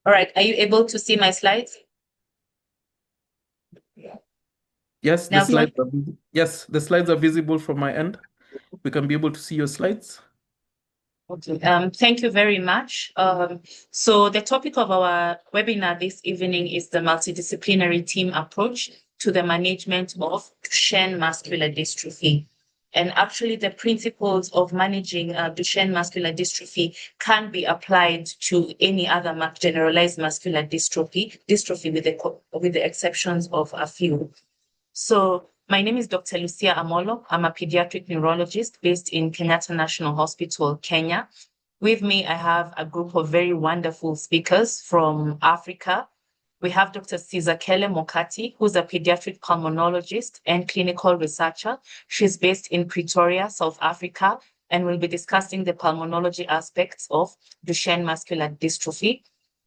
All right, are you able to see my slides? Yes, the Nelson? slides are yes, the slides are visible from my end. We can be able to see your slides. Okay. Thank you very much. So the topic of our webinar this evening is the multidisciplinary team approach to the management of Duchenne muscular dystrophy. And actually, the principles of managing Duchenne muscular dystrophy can be applied to any other generalized muscular dystrophy with the exceptions of a few. So my name is Dr. Lucia Amolo. I'm a pediatric neurologist based in Kenyatta National Hospital, Kenya. With me, I have a group of very wonderful speakers from Africa. We have Dr. Sizakele Mokati, who's a pediatric pulmonologist and clinical researcher. She's based in Pretoria, South Africa, and will be discussing the pulmonology aspects of Duchenne muscular dystrophy.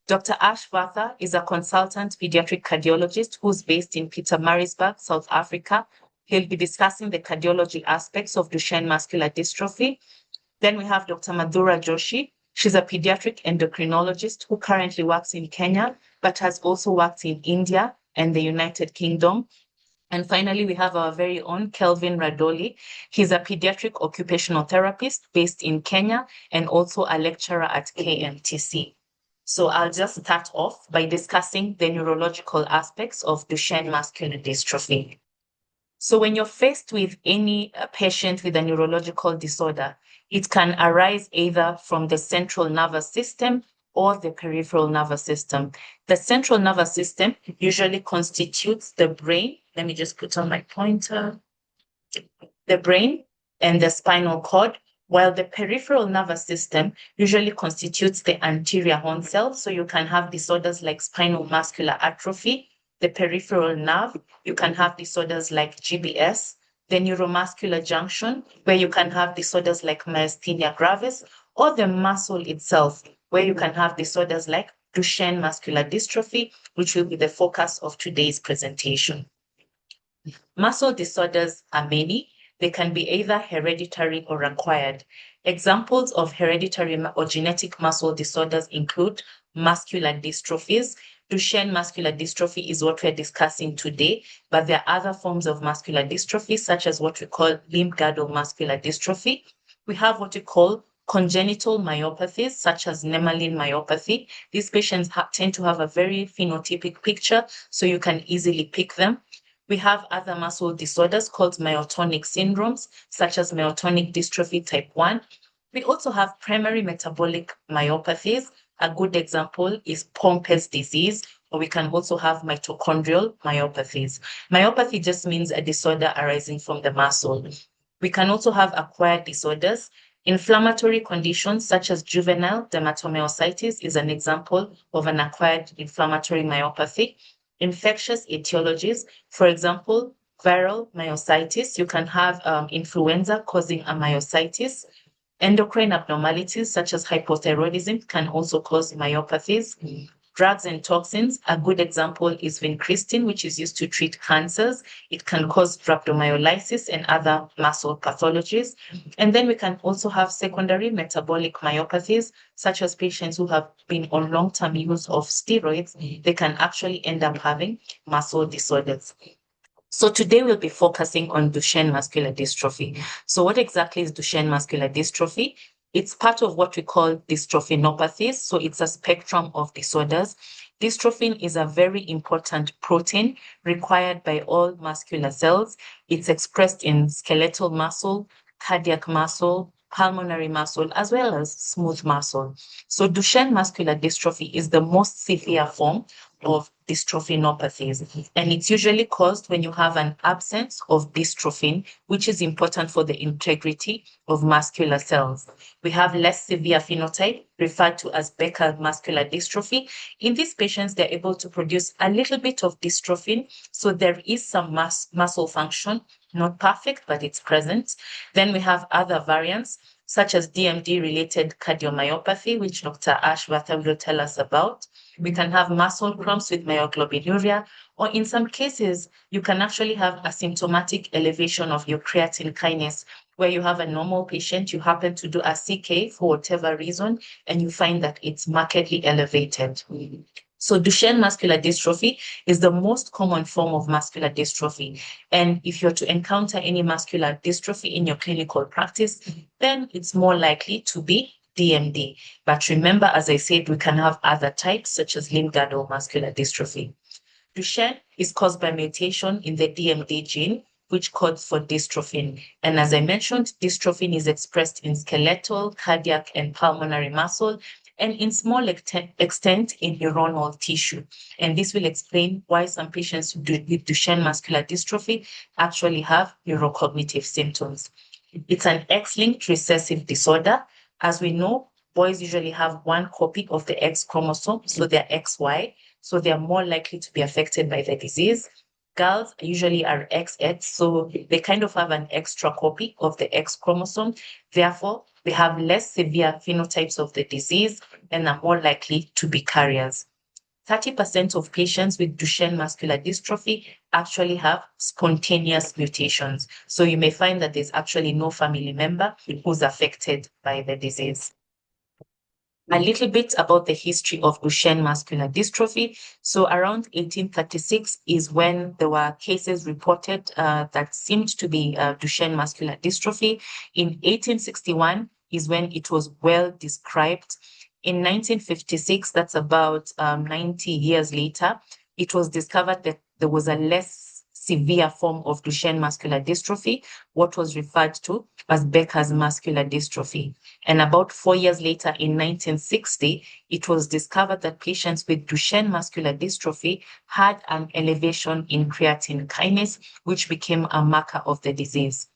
Dr. Ash Vatha is a consultant pediatric cardiologist who's based in Pietermaritzburg, South Africa. He'll be discussing the cardiology aspects of Duchenne muscular dystrophy. Then we have Dr. Madhura Joshi. She's a pediatric endocrinologist who currently works in Kenya, but has also worked in India and the United Kingdom. And finally, we have our very own Kelvin Radoli. He's a pediatric occupational therapist based in Kenya and also a lecturer at KMTC. So I'll just start off by discussing the neurological aspects of Duchenne muscular dystrophy. So when you're faced with any patient with a neurological disorder, it can arise either from the central nervous system or the peripheral nervous system. The central nervous system usually constitutes the brain. Let me just put on my pointer. The brain and the spinal cord, while the peripheral nervous system usually constitutes the anterior horn cells. So you can have disorders like spinal muscular atrophy, the peripheral nerve. You can have disorders like GBS, the neuromuscular junction, where you can have disorders like myasthenia gravis, or the muscle itself, where you can have disorders like Duchenne muscular dystrophy, which will be the focus of today's presentation. Muscle disorders are many. They can be either hereditary or acquired. Examples of hereditary or genetic muscle disorders include muscular dystrophies. Duchenne muscular dystrophy is what we're discussing today, but there are other forms of muscular dystrophy, such as what we call limb girdle muscular dystrophy. We have what we call congenital myopathies, such as Nemaline myopathy. These patients tend to have a very phenotypic picture, so you can easily pick them. We have other muscle disorders called myotonic syndromes, such as myotonic dystrophy type 1. We also have primary metabolic myopathies. A good example is Pompe's disease, or we can also have mitochondrial myopathies. Myopathy just means a disorder arising from the muscle. We can also have acquired disorders. Inflammatory conditions such as juvenile dermatomyositis is an example of an acquired inflammatory myopathy. Infectious etiologies, for example, viral myositis. You can have influenza causing a myositis. Endocrine abnormalities such as hypothyroidism can also cause myopathies. Drugs and toxins, a good example is vincristine, which is used to treat cancers. It can cause rhabdomyolysis and other muscle pathologies. And then we can also have secondary metabolic myopathies, such as patients who have been on long-term use of steroids. They can actually end up having muscle disorders. So today we'll be focusing on Duchenne muscular dystrophy. So what exactly is Duchenne muscular dystrophy? It's part of what we call dystrophinopathies. So it's a spectrum of disorders. Dystrophin is a very important protein required by all muscular cells. It's expressed in skeletal muscle, cardiac muscle, pulmonary muscle, as well as smooth muscle. So Duchenne muscular dystrophy is the most severe form of dystrophinopathies. And it's usually caused when you have an absence of dystrophin, which is important for the integrity of muscular cells. We have less severe phenotype, referred to as Becker muscular dystrophy. In these patients, they're able to produce a little bit of dystrophin. So there is some muscle function, not perfect, but it's present. Then we have other variants, such as DMD-related cardiomyopathy, which Dr. Ash Vatha will tell us about. We can have muscle cramps with myoglobinuria, or in some cases, you can actually have asymptomatic elevation of your creatine kinase, where you have a normal patient, you happen to do a CK for whatever reason, and you find that it's markedly elevated. So Duchenne muscular dystrophy is the most common form of muscular dystrophy. And if you're to encounter any muscular dystrophy in your clinical practice, then it's more likely to be DMD. But remember, as I said, we can have other types such as limb-girdle muscular dystrophy. Duchenne is caused by mutation in the DMD gene, which codes for dystrophin. And as I mentioned, dystrophin is expressed in skeletal, cardiac, and pulmonary muscle, and in small extent in neuronal tissue. And this will explain why some patients with Duchenne muscular dystrophy actually have neurocognitive symptoms. It's an X-linked recessive disorder. As we know, boys usually have one copy of the X chromosome, so they're XY, so they're more likely to be affected by the disease. Girls usually are XX, so they kind of have an extra copy of the X chromosome. Therefore, they have less severe phenotypes of the disease and are more likely to be carriers. 30% of patients with Duchenne muscular dystrophy actually have spontaneous mutations. So you may find that there's actually no family member who's affected by the disease. A little bit about the history of Duchenne muscular dystrophy. So around 1836 is when there were cases reported that seemed to be Duchenne muscular dystrophy. In 1861 is when it was well described. In 1956, that's about 90 years later, it was discovered that there was a less severe form of Duchenne muscular dystrophy, what was referred to as Becker's muscular dystrophy. And about 4 years later, in 1960, it was discovered that patients with Duchenne muscular dystrophy had an elevation in creatine kinase, which became a marker of the disease.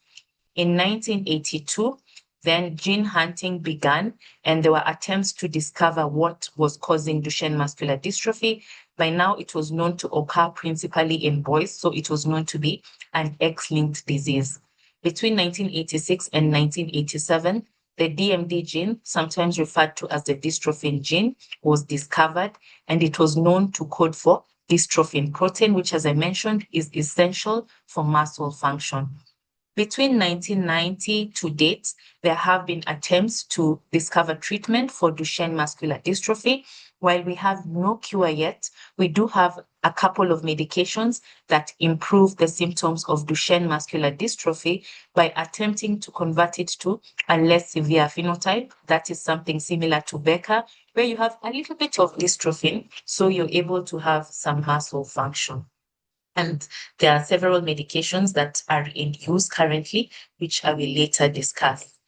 In 1982, then gene hunting began, and there were attempts to discover what was causing Duchenne muscular dystrophy. By now, it was known to occur principally in boys, so it was known to be an X-linked disease. Between 1986 and 1987, the DMD gene, sometimes referred to as the dystrophin gene, was discovered, and it was known to code for dystrophin protein, which, as I mentioned, is essential for muscle function. Between 1990 to date, there have been attempts to discover treatment for Duchenne muscular dystrophy. While we have no cure yet, we do have a couple of medications that improve the symptoms of Duchenne muscular dystrophy by attempting to convert it to a less severe phenotype. That is something similar to Becker, where you have a little bit of dystrophin, so you're able to have some muscle function. And there are several medications that are in use currently, which I will later discuss.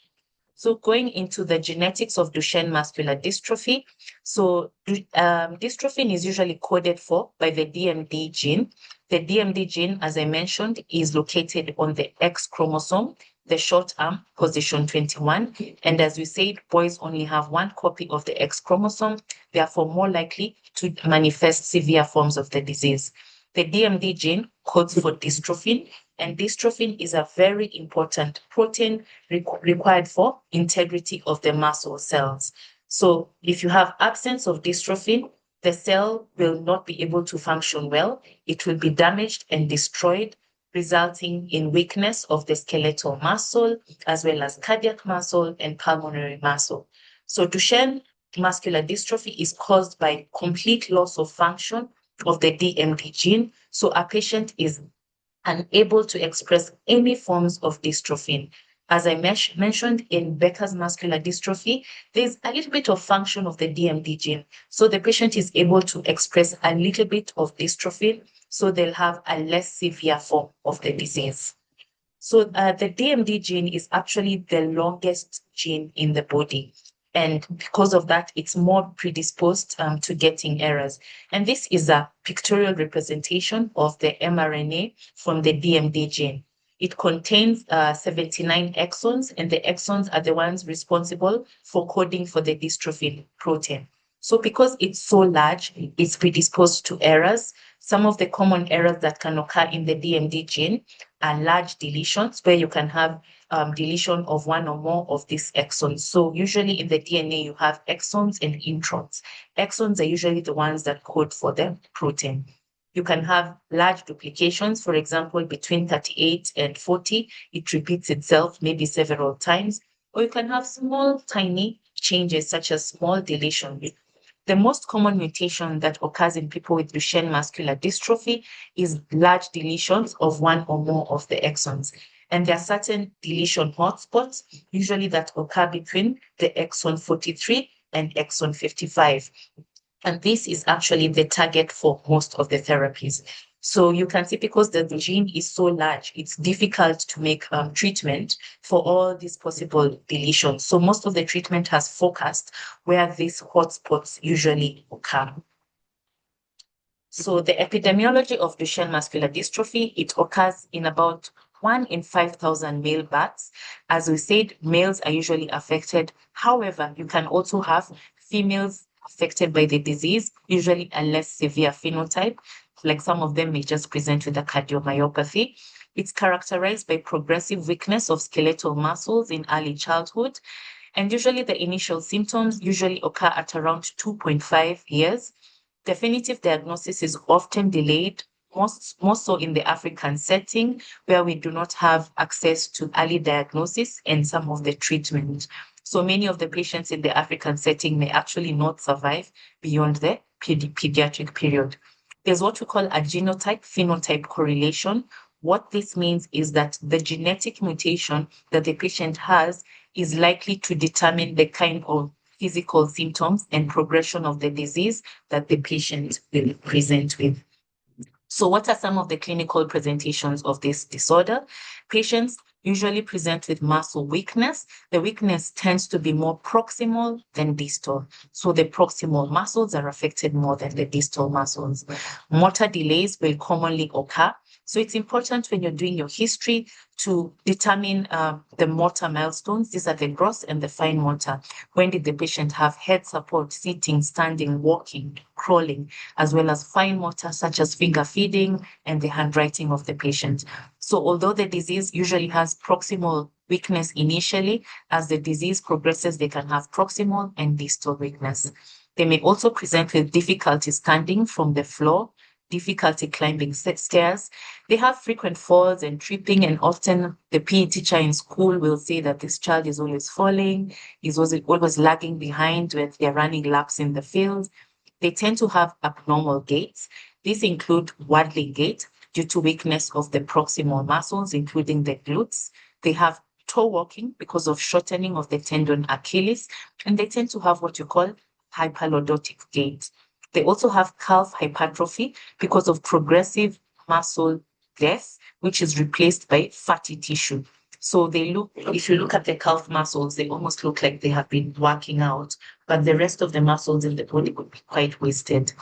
So going into the genetics of Duchenne muscular dystrophy. So dystrophin is usually coded for by the DMD gene. The DMD gene, as I mentioned, is located on the X chromosome, the short arm, position 21. And as we said, boys only have one copy of the X chromosome, therefore more likely to manifest severe forms of the disease. The DMD gene codes for dystrophin, and dystrophin is a very important protein required for integrity of the muscle cells. So if you have absence of dystrophin, the cell will not be able to function well. It will be damaged and destroyed, resulting in weakness of the skeletal muscle, as well as cardiac muscle and pulmonary muscle. So Duchenne muscular dystrophy is caused by complete loss of function of the DMD gene. So a patient is unable to express any forms of dystrophin. As I mentioned in Becker's muscular dystrophy, there's a little bit of function of the DMD gene. So the patient is able to express a little bit of dystrophin, so they'll have a less severe form of the disease. So the DMD gene is actually the longest gene in the body. And because of that, it's more predisposed to getting errors. And this is a pictorial representation of the mRNA from the DMD gene. It contains 79 exons, and the exons are the ones responsible for coding for the dystrophin protein. So because it's so large, it's predisposed to errors. Some of the common errors that can occur in the DMD gene are large deletions, where you can have deletion of one or more of these exons. So usually in the DNA, you have exons and introns. Exons are usually the ones that code for the protein. You can have large duplications, for example, between 38 and 40, it repeats itself maybe several times, or you can have small, tiny changes such as small deletion. The most common mutation that occurs in people with Duchenne muscular dystrophy is large deletions of one or more of the exons. And there are certain deletion hotspots, usually that occur between the exon 43 and exon 55. And this is actually the target for most of the therapies. So you can see because the gene is so large, it's difficult to make treatment for all these possible deletions. So most of the treatment has focused where these hotspots usually occur. So the epidemiology of Duchenne muscular dystrophy, it occurs in about 1 in 5,000 male births. As we said, males are usually affected. However, you can also have females affected by the disease, usually a less severe phenotype, like some of them may just present with a cardiomyopathy. It's characterized by progressive weakness of skeletal muscles in early childhood. And usually the initial symptoms usually occur at around 2.5 years. Definitive diagnosis is often delayed, more so in the African setting, where we do not have access to early diagnosis and some of the treatment. So many of the patients in the African setting may actually not survive beyond the pediatric period. There's what we call a genotype-phenotype correlation. What this means is that the genetic mutation that the patient has is likely to determine the kind of physical symptoms and progression of the disease that the patient will present with. So what are some of the clinical presentations of this disorder? Patients usually present with muscle weakness. The weakness tends to be more proximal than distal. So the proximal muscles are affected more than the distal muscles. Motor delays will commonly occur. So it's important when you're doing your history to determine the motor milestones. These are the gross and the fine motor. When did the patient have head support, sitting, standing, walking, crawling, as well as fine motor such as finger feeding and the handwriting of the patient. So although the disease usually has proximal weakness initially, as the disease progresses, they can have proximal and distal weakness. They may also present with difficulty standing from the floor, difficulty climbing stairs. They have frequent falls and tripping, and often the PE teacher in school will say that this child is always falling, is always lagging behind when they're running laps in the field. They tend to have abnormal gaits. These include waddling gait due to weakness of the proximal muscles, including the glutes. They have toe walking because of shortening of the tendon Achilles, and they tend to have what you call hyperlordotic gait. They also have calf hypertrophy because of progressive muscle death, which is replaced by fatty tissue. So if you look at the calf muscles, they almost look like they have been working out, but the rest of the muscles in the body could be quite wasted.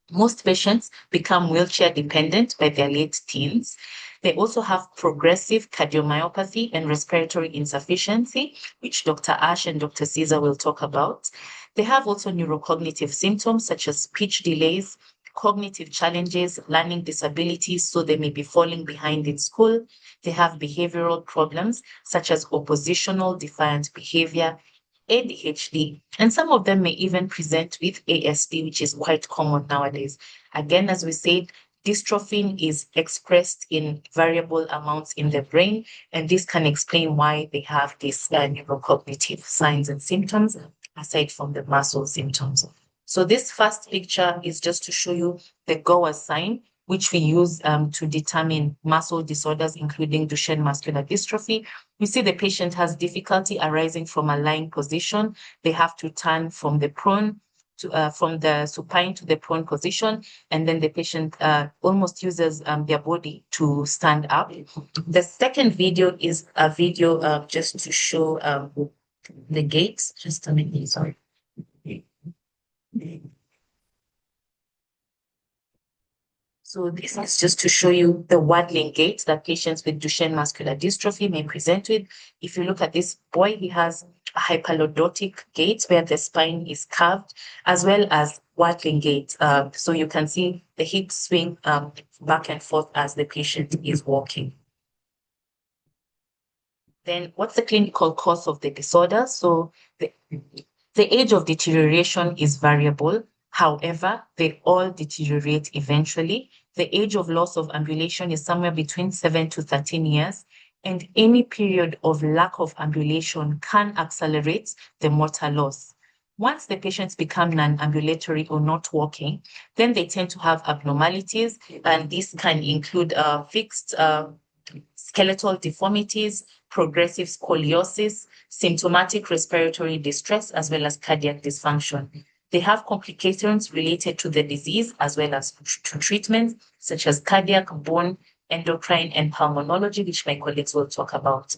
Most patients become wheelchair dependent by their late teens. They also have progressive cardiomyopathy and respiratory insufficiency, which Dr. Ash and Dr. Caesar will talk about. They have also neurocognitive symptoms such as speech delays, cognitive challenges, learning disabilities, so they may be falling behind in school. They have behavioral problems such as oppositional defiant behavior, ADHD, and some of them may even present with ASD, which is quite common nowadays. Again, as we said, dystrophin is expressed in variable amounts in the brain, and this can explain why they have these neurocognitive signs and symptoms, aside from the muscle symptoms. So this first picture is just to show you the Gower sign, which we use to determine muscle disorders, including Duchenne muscular dystrophy. We see the patient has difficulty arising from a lying position. They have to turn from the prone to from the supine to the prone position, and then the patient almost uses their body to stand up. The second video is a video just to show the gaits. Just a minute, sorry. So this is just to show you the waddling gait that patients with Duchenne muscular dystrophy may present with. If you look at this boy, he has a hyperlordotic gait where the spine is curved, as well as waddling gait. So you can see the hips swing back and forth as the patient is walking. Then what's the clinical cause of the disorder? So the age of deterioration is variable. However, they all deteriorate eventually. The age of loss of ambulation is somewhere between 7 to 13 years, and any period of lack of ambulation can accelerate the motor loss. Once the patients become non-ambulatory or not walking, then they tend to have abnormalities, and this can include fixed skeletal deformities, progressive scoliosis, symptomatic respiratory distress, as well as cardiac dysfunction. They have complications related to the disease as well as to treatment, such as cardiac, bone, endocrine, and pulmonology, which my colleagues will talk about.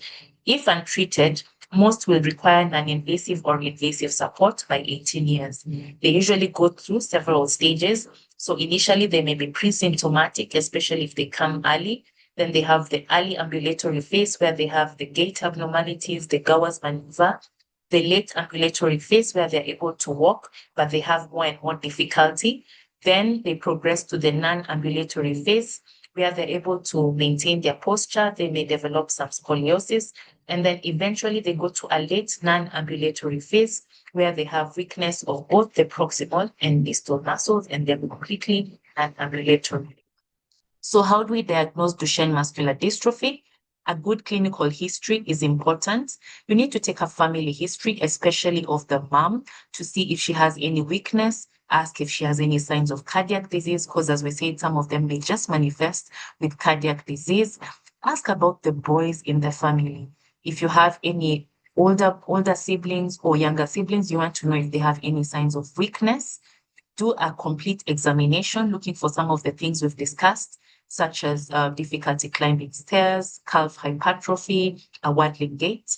If untreated, most will require non-invasive or invasive support by 18 years. They usually go through several stages. So initially, they may be pre-symptomatic, especially if they come early. Then they have the early ambulatory phase where they have the gait abnormalities, the Gowers maneuver, the late ambulatory phase where they're able to walk, but they have more and more difficulty. Then they progress to the non-ambulatory phase where they're able to maintain their posture. They may develop some scoliosis. And then eventually they go to a late non-ambulatory phase where they have weakness of both the proximal and distal muscles, and they're completely non-ambulatory. So how do we diagnose Duchenne muscular dystrophy? A good clinical history is important. You need to take a family history, especially of the mom, to see if she has any weakness, ask if she has any signs of cardiac disease, because as we said, some of them may just manifest with cardiac disease. Ask about the boys in the family. If you have any older siblings or younger siblings, you want to know if they have any signs of weakness. Do a complete examination, looking for some of the things we've discussed, such as difficulty climbing stairs, calf hypertrophy, a waddling gait.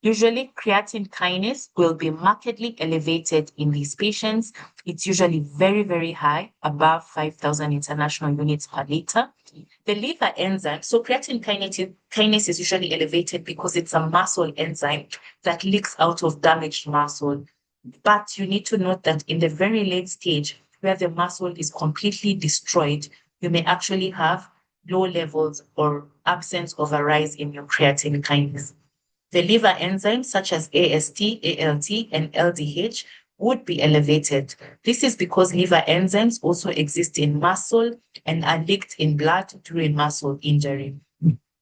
Usually, creatine kinase will be markedly elevated in these patients. It's usually very, very high, above 5,000 international units per liter. The liver enzyme, so creatine kinase is usually elevated because it's a muscle enzyme that leaks out of damaged muscle. But you need to note that in the very late stage, where the muscle is completely destroyed, you may actually have low levels or absence of a rise in your creatine kinase. The liver enzymes such as AST, ALT, and LDH would be elevated. This is because liver enzymes also exist in muscle and are leaked in blood during muscle injury.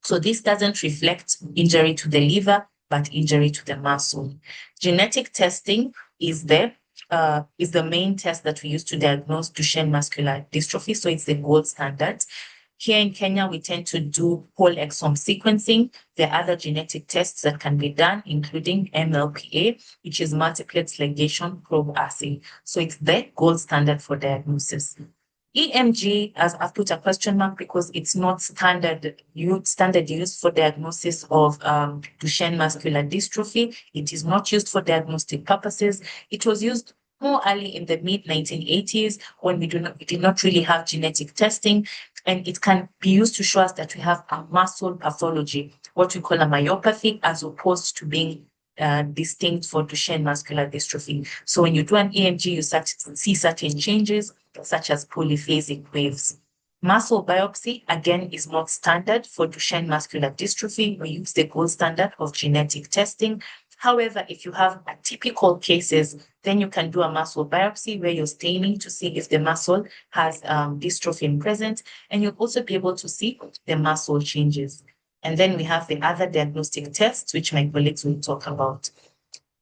So this doesn't reflect injury to the liver, but injury to the muscle. Genetic testing is the main test that we use to diagnose Duchenne muscular dystrophy. So it's the gold standard. Here in Kenya, we tend to do whole exome sequencing. There are other genetic tests that can be done, including MLPA, which is multiplex ligation probe assay. So it's the gold standard for diagnosis. EMG, as I've put a question mark because it's not standard use for diagnosis of Duchenne muscular dystrophy. It is not used for diagnostic purposes. It was used more early in the mid-1980s when we did not really have genetic testing, and it can be used to show us that we have a muscle pathology, what we call a myopathy, as opposed to being distinct for Duchenne muscular dystrophy. So when you do an EMG, you see certain changes, such as polyphasic waves. Muscle biopsy, again, is not standard for Duchenne muscular dystrophy. We use the gold standard of genetic testing. However, if you have atypical cases, then you can do a muscle biopsy where you're staining to see if the muscle has dystrophin present, and you'll also be able to see the muscle changes. And then we have the other diagnostic tests, which my colleagues will talk about.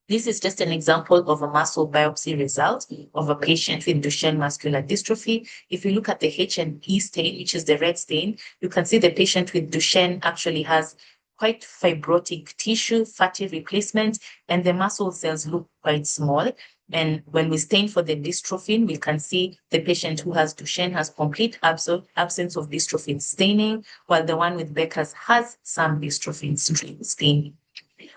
This is just an example of a muscle biopsy result of a patient with Duchenne muscular dystrophy. If you look at the H&E stain, which is the red stain, you can see the patient with Duchenne actually has quite fibrotic tissue, fatty replacement, and the muscle cells look quite small. And when we stain for the dystrophin, we can see the patient who has Duchenne has complete absence of dystrophin staining, while the one with Becker's has some dystrophin staining.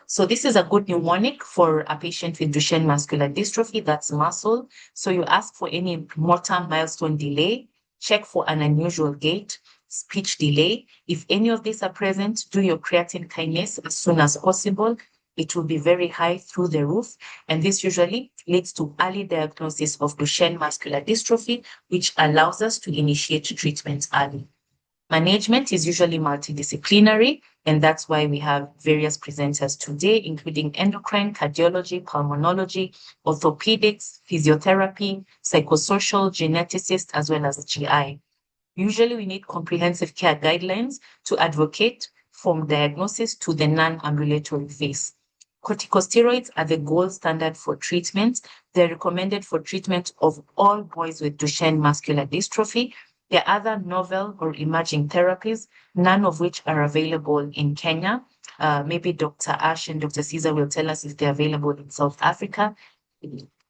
So this is a good mnemonic for a patient with Duchenne muscular dystrophy, that's muscle. So you ask for any motor milestone delay, check for an unusual gait, speech delay. If any of these are present, do your creatine kinase as soon as possible. It will be very high through the roof. And this usually leads to early diagnosis of Duchenne muscular dystrophy, which allows us to initiate treatment early. Management is usually multidisciplinary. And that's why we have various presenters today, including endocrine, cardiology, pulmonology, orthopedics, physiotherapy, psychosocial, geneticist, as well as GI. Usually we need comprehensive care guidelines to advocate from diagnosis to the non-ambulatory phase. Corticosteroids are the gold standard for treatment. They're recommended for treatment of all boys with Duchenne muscular dystrophy. There are other novel or emerging therapies, none of which are available in Kenya. Maybe Dr. Ash and Dr. Caesar will tell us if they're available in South Africa.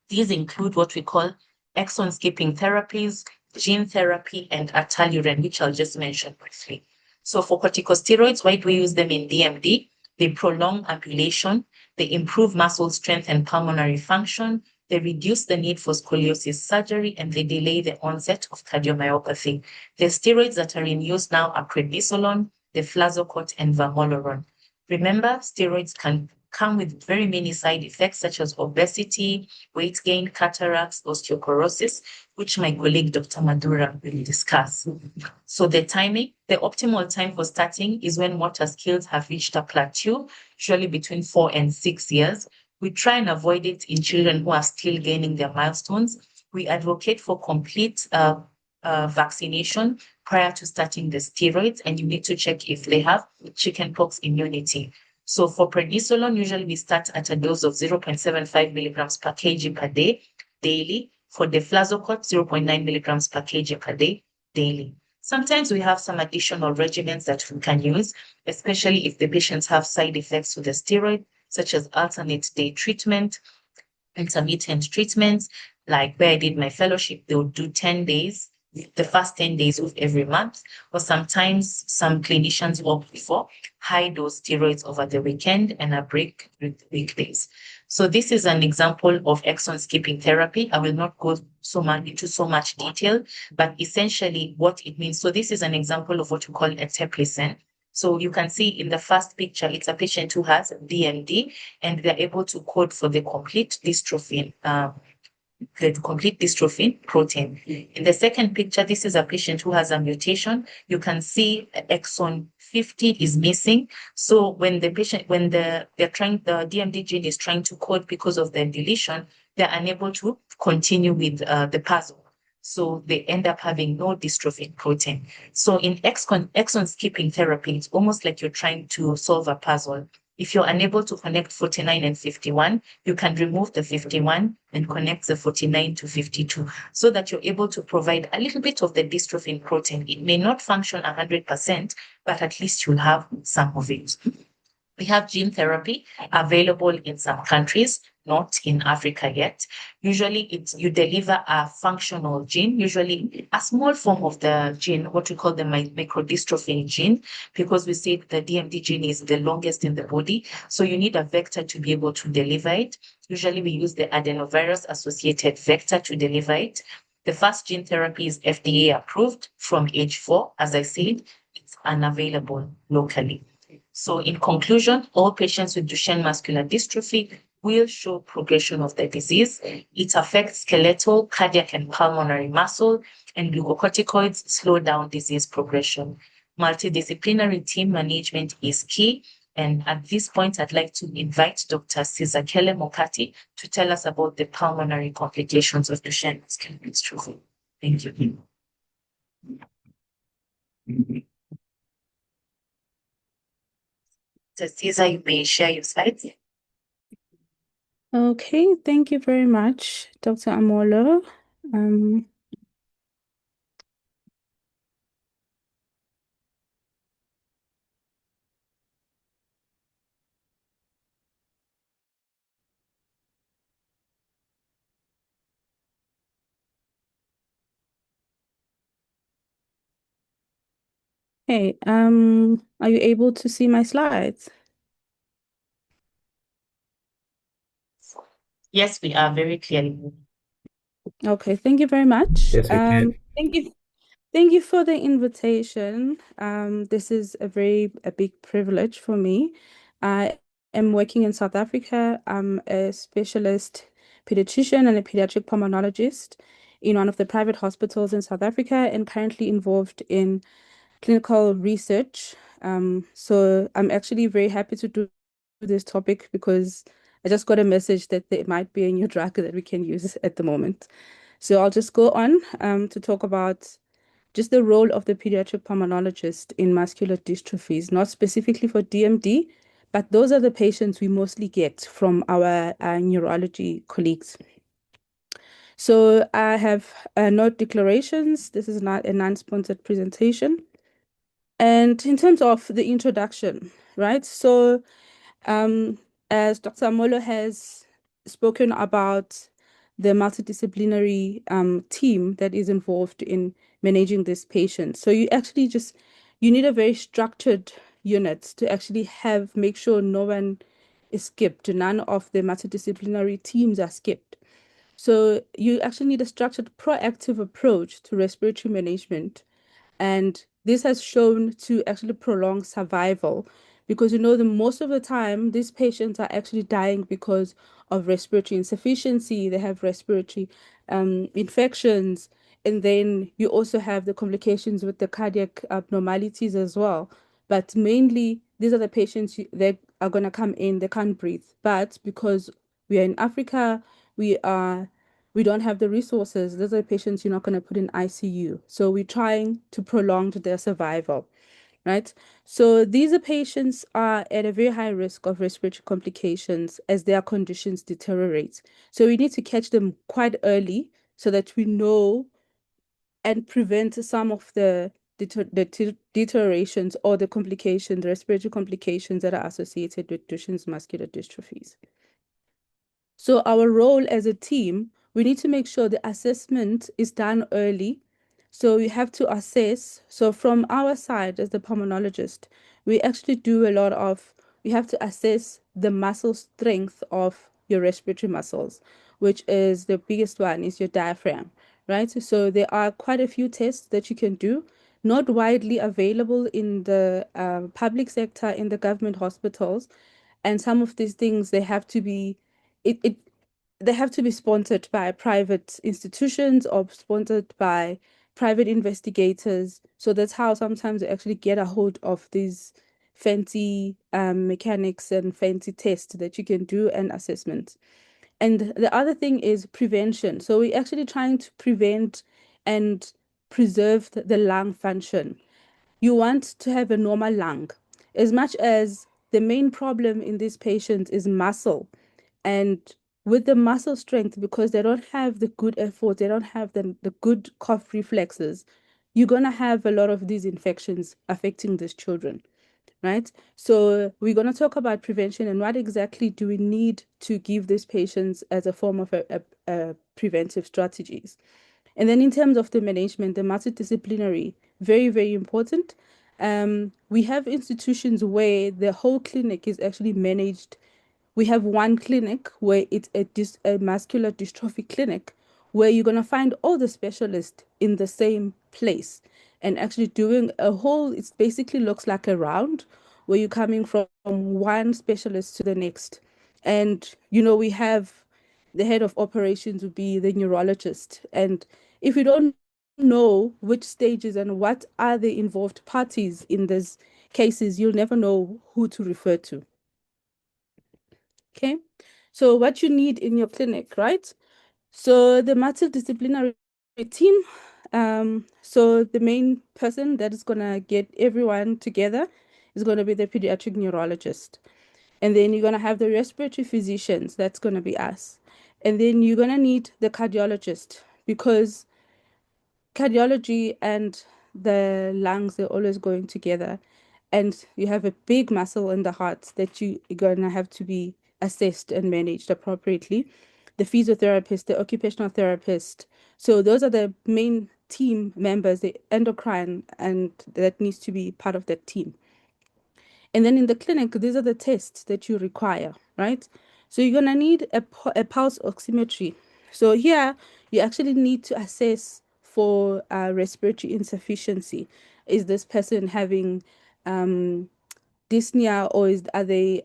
These include what we call exon skipping therapies, gene therapy, and ataluren, which I'll just mention briefly. So for corticosteroids, why do we use them in DMD? They prolong ambulation, they improve muscle strength and pulmonary function, they reduce the need for scoliosis surgery, and they delay the onset of cardiomyopathy. The steroids that are in use now are prednisolone, deflazacort, and vamorolone. Remember, steroids can come with very many side effects such as obesity, weight gain, cataracts, osteoporosis, which my colleague Dr. Madura will discuss. So the optimal time for starting is when motor skills have reached a plateau, usually between 4 and 6 years. We try and avoid it in children who are still gaining their milestones. We advocate for complete vaccination prior to starting the steroids, and you need to check if they have chickenpox immunity. So for prednisolone, usually we start at a dose of 0.75 milligrams per kg per day, daily. For deflazacort, 0.9 milligrams per kg per day, daily. Sometimes we have some additional regimens that we can use, especially if the patients have side effects to the steroid, such as alternate day treatment, intermittent treatments, like where I did my fellowship, they would do 10 days, the first 10 days of every month, or sometimes some clinicians opt for high dose steroids over the weekend and a break with weekdays. So this is an example of exon skipping therapy. I will not go into so much detail, but essentially what it means. So this is an example of what we call eteplirsen. So you can see in the first picture, it's a patient who has DMD, and they're able to code for the complete dystrophin protein. In the second picture, this is a patient who has a mutation. You can see exon 50 is missing. So when the DMD gene is trying to code because of the deletion, they're unable to continue with the puzzle. So they end up having no dystrophin protein. So in exon skipping therapy, it's almost like you're trying to solve a puzzle. If you're unable to connect 49 and 51, you can remove the 51 and connect the 49 to 52 so that you're able to provide a little bit of the dystrophin protein. It may not function 100%, but at least you'll have some of it. We have gene therapy available in some countries, not in Africa yet. Usually you deliver a functional gene, usually a small form of the gene, what we call the microdystrophin gene, because we say the DMD gene is the longest in the body. So you need a vector to be able to deliver it. Usually we use the adenovirus associated vector to deliver it. The first gene therapy is FDA approved from age 4. As I said, it's unavailable locally. So in conclusion, all patients with Duchenne muscular dystrophy will show progression of the disease. It affects skeletal, cardiac, and pulmonary muscle, and glucocorticoids slow down disease progression. Multidisciplinary team management is key. And at this point, I'd like to invite Dr. Sizakele Mokati to tell us about the pulmonary complications of Duchenne muscular dystrophy. Thank you. Dr. Caesar, you may share your slides. Okay, thank you very much, Dr. Amolo. Hey, are you able to see my slides? Yes, we are very clearly. Okay, thank you very much. Yes, we can. Thank you for the invitation. This is a big privilege for me. I am working in South Africa. I'm a specialist pediatrician and a pediatric pulmonologist in one of the private hospitals in South Africa, and currently involved in clinical research. So I'm actually very happy to do this topic because I just got a message that there might be a new drug that we can use at the moment. So I'll just go on to talk about just the role of the pediatric pulmonologist in muscular dystrophies, not specifically for DMD, but those are the patients we mostly get from our neurology colleagues. So I have note declarations. This is not a non-sponsored presentation. And in terms of the introduction, right? So as Dr. Molo has spoken about the multidisciplinary team that is involved in managing this patient. So you actually you need a very structured unit to actually make sure no one is skipped. None of the multidisciplinary teams are skipped. So you actually need a structured, proactive approach to respiratory management. And this has shown to actually prolong survival because the most of the time these patients are actually dying because of respiratory insufficiency. They have respiratory infections, and then you also have the complications with the cardiac abnormalities as well. But mainly, these are the patients that are going to come in, they can't breathe. But because we are in Africa, we are we don't have the resources. Those are patients you're not going to put in ICU. So we're trying to prolong their survival, right? So these patients are at a very high risk of respiratory complications as their conditions deteriorate. So we need to catch them quite early so that we know and prevent some of the deteriorations or the complications, the respiratory complications that are associated with Duchenne's muscular dystrophies. So our role as a team, we need to make sure the assessment is done early. So we have to assess. So from our side as the pulmonologist, we actually do we have to assess the muscle strength of your respiratory muscles, which is the biggest one is your diaphragm, right? So there are quite a few tests that you can do, not widely available in the public sector, in the government hospitals. And some of these things, it, it they have to be sponsored by private institutions or sponsored by private investigators. So that's how sometimes they actually get a hold of these fancy mechanics and fancy tests that you can do and assessments. And the other thing is prevention. So we're actually trying to prevent and preserve the lung function. You want to have a normal lung. As much as the main problem in these patients is muscle, and with the muscle strength, because they don't have the good effort, they don't have the good cough reflexes, you're going to have a lot of these infections affecting these children, right? So we're going to talk about prevention and what exactly do we need to give these patients as a form of a preventive strategies. And then in terms of the management, the multidisciplinary, very, very important. We have institutions where the whole clinic is actually managed. We have one clinic where it's a muscular dystrophy clinic where you're going to find all the specialists in the same place and actually doing it basically looks like a round where you're coming from one specialist to the next. And, we have the head of operations would be the neurologist. And if you don't know which stages and what are the involved parties in these cases, you'll never know who to refer to. Okay, so what you need in your clinic, right? So the multidisciplinary team, so the main person that is gonna get everyone together is gonna be the pediatric neurologist. And then you're gonna have the respiratory physicians, that's gonna be us. And then you're gonna need the cardiologist because cardiology and the lungs, they're always going together. And you have a big muscle in the heart that you're going to have to be assessed and managed appropriately. The physiotherapist, the occupational therapist. So those are the main team members, the endocrine, and that needs to be part of that team. And then in the clinic, these are the tests that you require, right? So you're going to need a pulse oximetry. So here, you actually need to assess for respiratory insufficiency. Is this person having dyspnea, or are they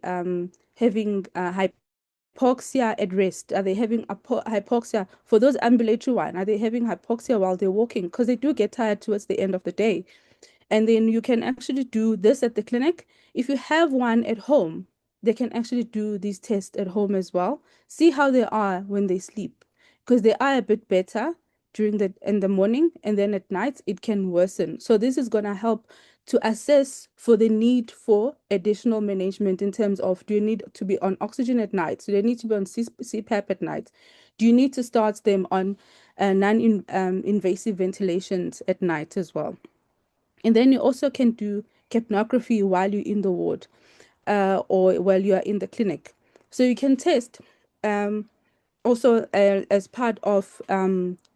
having hypoxia at rest? Are they having hypoxia for those ambulatory one? Are they having hypoxia while they're walking? Because they do get tired towards the end of the day. And then you can actually do this at the clinic. If you have one at home, they can actually do these tests at home as well. See how they are when they sleep, because they are a bit better in the morning, and then at night it can worsen. So this is going to help to assess for the need for additional management in terms of, do you need to be on oxygen at night? Do they need to be on CPAP at night? Do you need to start them on non-invasive ventilations at night as well? And then you also can do capnography while you're in the ward, or while you are in the clinic. So you can test also as part of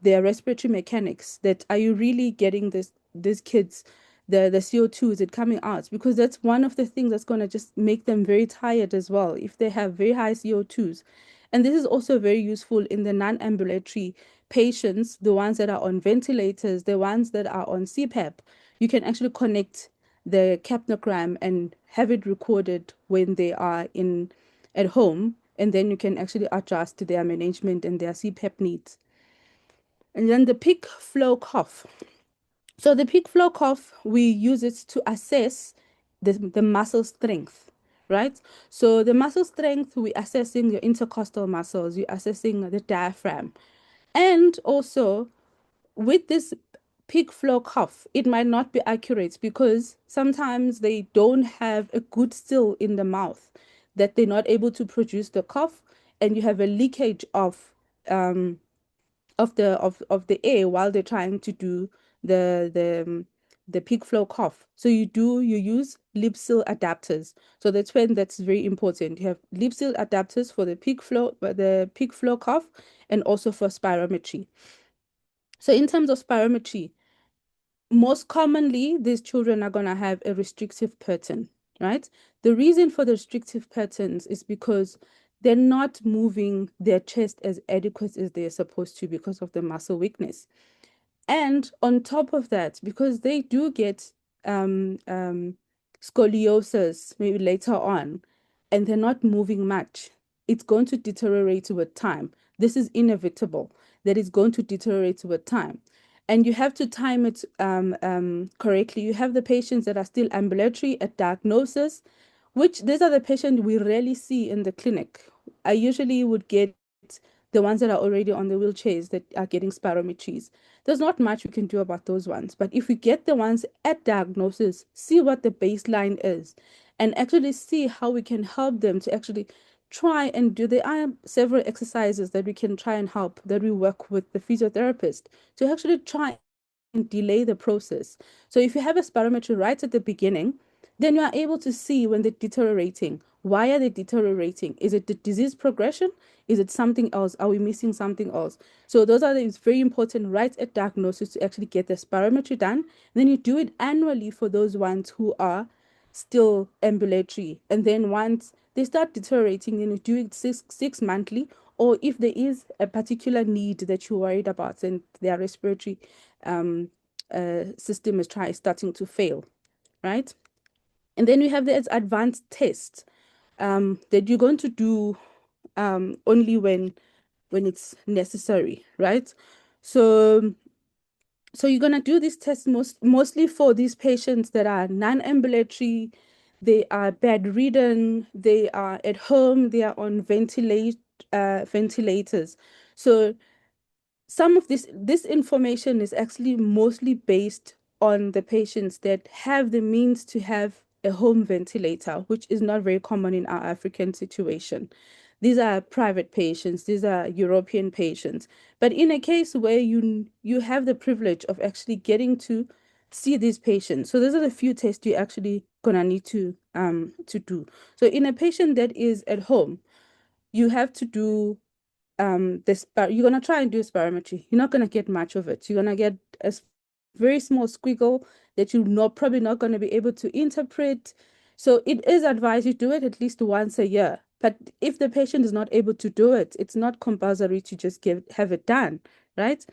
their respiratory mechanics, that are you really getting these kids the CO2, is it coming out? Because that's one of the things that's going to just make them very tired as well, if they have very high CO2s. And this is also very useful in the non-ambulatory patients, the ones that are on ventilators, the ones that are on CPAP. You can actually connect the capnogram and have it recorded when they are at home, and then you can actually adjust to their management and their CPAP needs. And then the peak flow cough. So the peak flow cough, we use it to assess the muscle strength, right? So the muscle strength, we're assessing your intercostal muscles, you're assessing the diaphragm. And also with this peak flow cough, it might not be accurate because sometimes they don't have a good seal in the mouth, that they're not able to produce the cough, and you have a leakage of the air while they're trying to do the peak flow cough. So you use lip seal adapters. So that's very important. You have lip seal adapters for the peak flow cough, and also for spirometry. So in terms of spirometry, most commonly, these children are going to have a restrictive pattern, right? The reason for the restrictive patterns is because they're not moving their chest as adequate as they're supposed to because of the muscle weakness. And on top of that, because they do get scoliosis maybe later on, and they're not moving much, it's going to deteriorate with time. This is inevitable, that it's going to deteriorate with time. And you have to time it correctly. You have the patients that are still ambulatory at diagnosis, which these are the patients we rarely see in the clinic. I usually would get the ones that are already on the wheelchairs that are getting spirometries. There's not much we can do about those ones. But if we get the ones at diagnosis, see what the baseline is, and actually see how we can help them to actually try and do. There are several exercises that we can try and help, that we work with the physiotherapist to actually try and delay the process. So if you have a spirometry right at the beginning, then you are able to see when they're deteriorating. Why are they deteriorating? Is it the disease progression? Is it something else? Are we missing something else? So those are it's very important right at diagnosis to actually get the spirometry done. Then you do it annually for those ones who are still ambulatory. And then once they start deteriorating, then you do it six monthly. Or if there is a particular need that you're worried about and their respiratory system is starting to fail, right? And then we have the advanced tests that you're going to do only when it's necessary, right? So you're going to do these tests mostly for these patients that are non-ambulatory, they are bedridden, they are at home, they are on ventilators. So some of this information is actually mostly based on the patients that have the means to have a home ventilator, which is not very common in our African situation. These are private patients, these are European patients. But in a case where you have the privilege of actually getting to see these patients, so those are the few tests you're actually gonna need to do. So in a patient that is at home, you have to do you're gonna try and do spirometry. You're not gonna get much of it. You're gonna get a very small squiggle that you're probably not gonna be able to interpret. So it is advised you do it at least once a year. But if the patient is not able to do it, it's not compulsory to just have it done, right?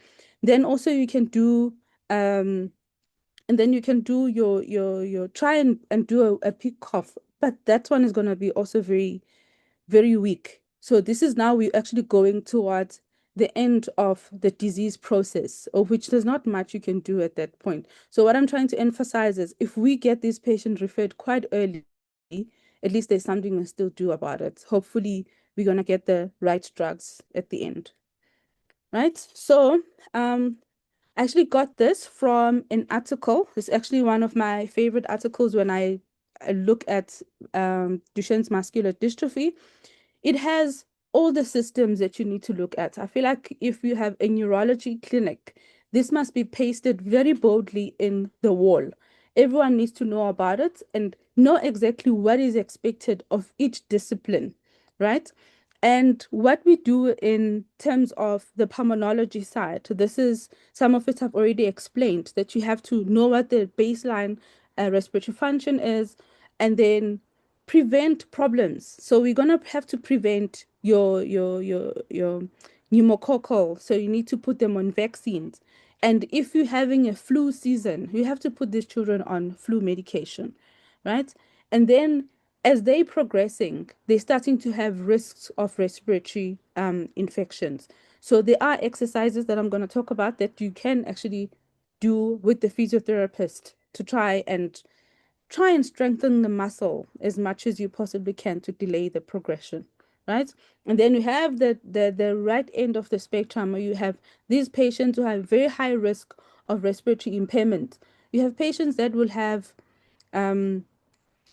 Then also you can do and then you can do your try and do a peak cough. But that one is gonna be also very, very weak. So this is now we're actually going towards the end of the disease process, of which there's not much you can do at that point. So what I'm trying to emphasize is if we get this patient referred quite early, at least there's something we can still do about it. Hopefully, we're going to get the right drugs at the end. Right? So, I actually got this from an article. It's actually one of my favorite articles when I look at Duchenne's muscular dystrophy. It has all the systems that you need to look at. I feel like if you have a neurology clinic, this must be pasted very boldly in the wall. Everyone needs to know about it and know exactly what is expected of each discipline, right? And what we do in terms of the pulmonology side, this is some of it I've already explained, that you have to know what the baseline respiratory function is, and then prevent problems. So we're gonna have to prevent your pneumococcal. So you need to put them on vaccines. And if you're having a flu season, you have to put these children on flu medication, right? And then as they're progressing, they're starting to have risks of respiratory infections. So there are exercises that I'm going to talk about that you can actually do with the physiotherapist to try and strengthen the muscle as much as you possibly can to delay the progression, right? And then you have the right end of the spectrum where you have these patients who have very high risk of respiratory impairment. You have patients that will have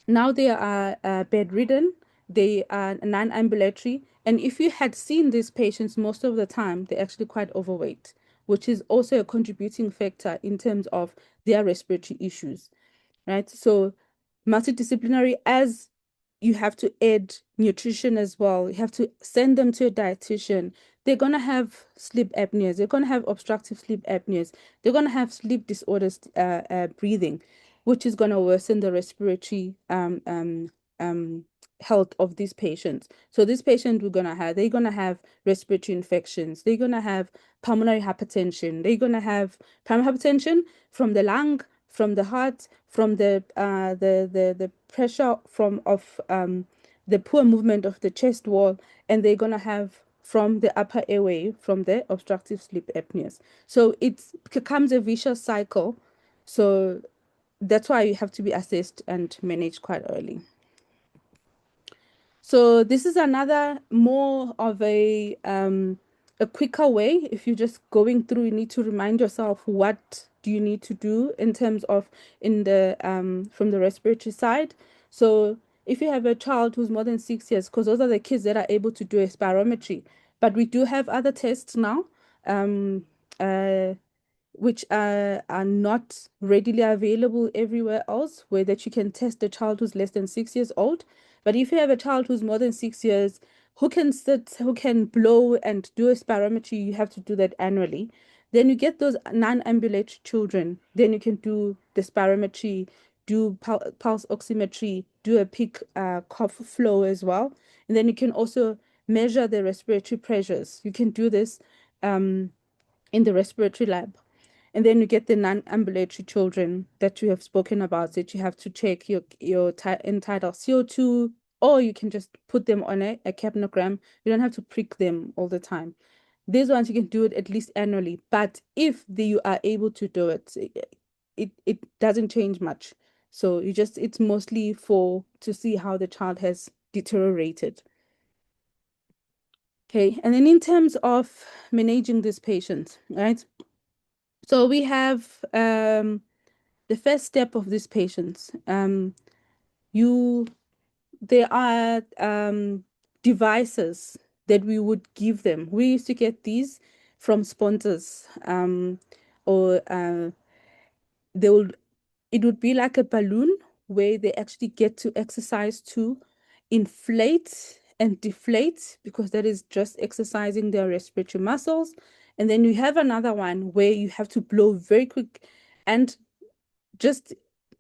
now they are bedridden, they are non-ambulatory, and if you had seen these patients most of the time, they're actually quite overweight, which is also a contributing factor in terms of their respiratory issues, right? So multidisciplinary, as you have to add nutrition as well. You have to send them to a dietitian. They're going to have sleep apneas. They're going to have obstructive sleep apneas. They're going to have sleep disorders, breathing, which is going to worsen the respiratory health of these patients. So this patient they're going to have respiratory infections. They're going to have pulmonary hypertension. They're going to have pulmonary hypertension from the lung, from the heart, from the pressure from of the poor movement of the chest wall, and they're gonna have from the upper airway from the obstructive sleep apneas. So it becomes a vicious cycle. So that's why you have to be assessed and managed quite early. So this is another more of a quicker way. If you're just going through, you need to remind yourself what do you need to do in terms of in the from the respiratory side. So if you have a child who's more than 6 years, because those are the kids that are able to do a spirometry, but we do have other tests now. Um, uh, which are not readily available everywhere else, where that you can test a child who's less than 6 years old. But if you have a child who's more than 6 years, who can sit, who can blow and do a spirometry, you have to do that annually. Then you get those non-ambulatory children, then you can do the spirometry, do pulse oximetry, do a peak cough flow as well. And then you can also measure the respiratory pressures. You can do this in the respiratory lab. And then you get the non-ambulatory children that you have spoken about, that you have to check your end-tidal CO2, or you can just put them on a capnogram. You don't have to prick them all the time. These ones you can do it at least annually, but if you are able to do it, it doesn't change much. So it's mostly to see how the child has deteriorated. Okay, and then in terms of managing this patient, right? So we have the first step of these patients. There are devices that we would give them. We used to get these from sponsors, or it would be like a balloon where they actually get to exercise to inflate and deflate, because that is just exercising their respiratory muscles. And then you have another one where you have to blow very quick and just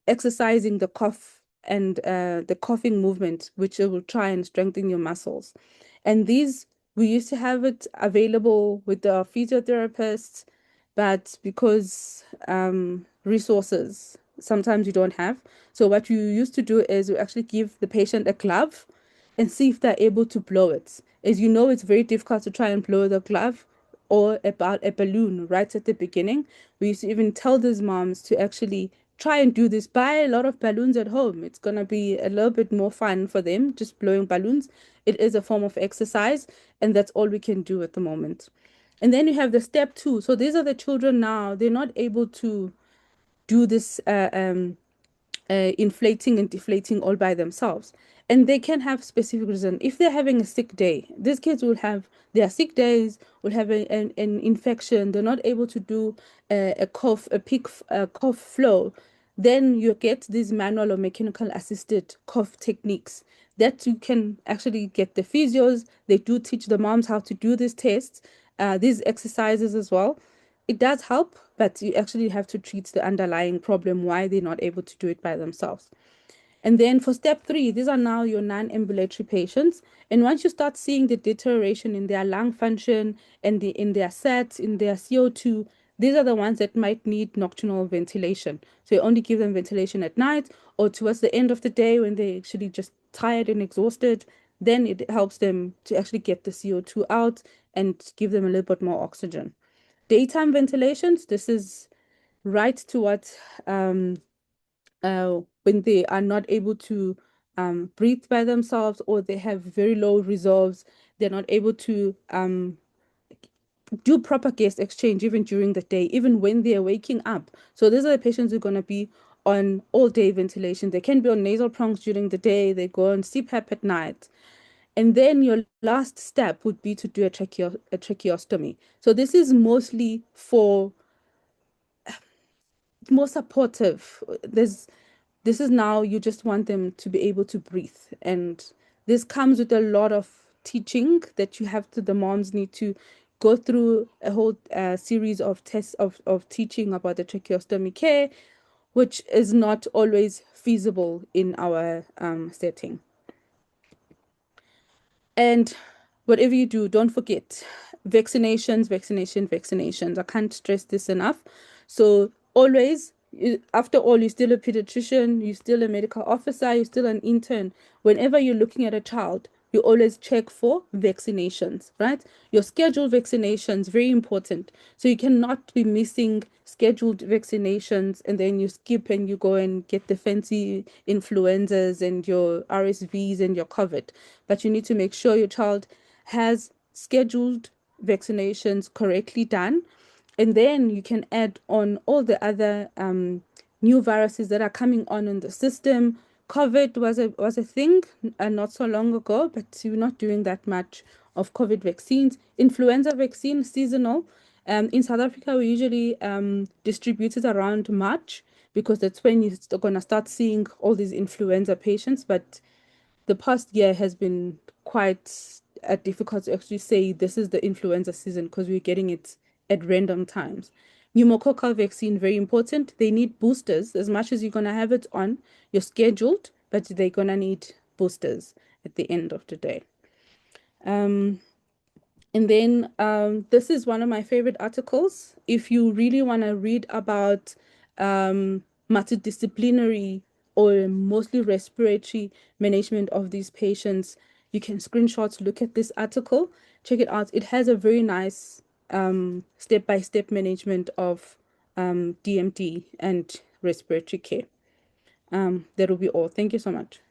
exercising the cough and the coughing movement, which will try and strengthen your muscles. And we used to have it available with the physiotherapists, but because resources, sometimes you don't have. So what you used to do is you actually give the patient a glove and see if they're able to blow it. As you know, it's very difficult to try and blow the glove or about a balloon right at the beginning. We used to even tell these moms to actually try and do this. Buy a lot of balloons at home. It's going to be a little bit more fun for them, just blowing balloons. It is a form of exercise, and that's all we can do at the moment. And then you have the step 2. So these are the children now, they're not able to do this inflating and deflating all by themselves. And they can have specific reason. If they're having a sick day, these kids will have their sick days, will have an infection. They're not able to do a cough, a cough flow. Then you get these manual or mechanical assisted cough techniques that you can actually get the physios. They do teach the moms how to do these tests, these exercises as well. It does help, but you actually have to treat the underlying problem, why they're not able to do it by themselves. And then for step 3, these are now your non-ambulatory patients. And once you start seeing the deterioration in their lung function and in their SAT, in their CO2, these are the ones that might need nocturnal ventilation. So you only give them ventilation at night or towards the end of the day when they're actually just tired and exhausted. Then it helps them to actually get the CO2 out and give them a little bit more oxygen. Daytime ventilations, this is right to what when they are not able to breathe by themselves, or they have very low reserves, they're not able to do proper gas exchange even during the day, even when they're waking up. So these are the patients who are going to be on all day ventilation. They can be on nasal prongs during the day, they go on CPAP at night. And then your last step would be to do a tracheostomy. So this is mostly for more supportive. This is now you just want them to be able to breathe. And this comes with a lot of teaching that you have to, the moms need to go through a whole series of tests of teaching about the tracheostomy care, which is not always feasible in our setting. And whatever you do, don't forget vaccinations. I can't stress this enough. So always, after all, you're still a pediatrician, you're still a medical officer, you're still an intern. Whenever you're looking at a child, you always check for vaccinations, right? Your scheduled vaccinations, very important. So you cannot be missing scheduled vaccinations and then you skip and you go and get the fancy influenzas and your RSVs and your COVID. But you need to make sure your child has scheduled vaccinations correctly done. And then you can add on all the other new viruses that are coming on in the system. COVID was a thing not so long ago, but we're not doing that much of COVID vaccines. Influenza vaccine, seasonal. In South Africa, we usually distribute it around March because that's when you're going to start seeing all these influenza patients. But the past year has been quite difficult to actually say this is the influenza season because we're getting it at random times. Pneumococcal vaccine, very important. They need boosters. As much as you're going to have it on, you're scheduled, but they're going to need boosters at the end of the day. And then this is one of my favorite articles. If you really want to read about multidisciplinary or mostly respiratory management of these patients, you can screenshot, look at this article, check it out. It has a very nice step-by-step management of DMD and respiratory care. That will be all. Thank you so much.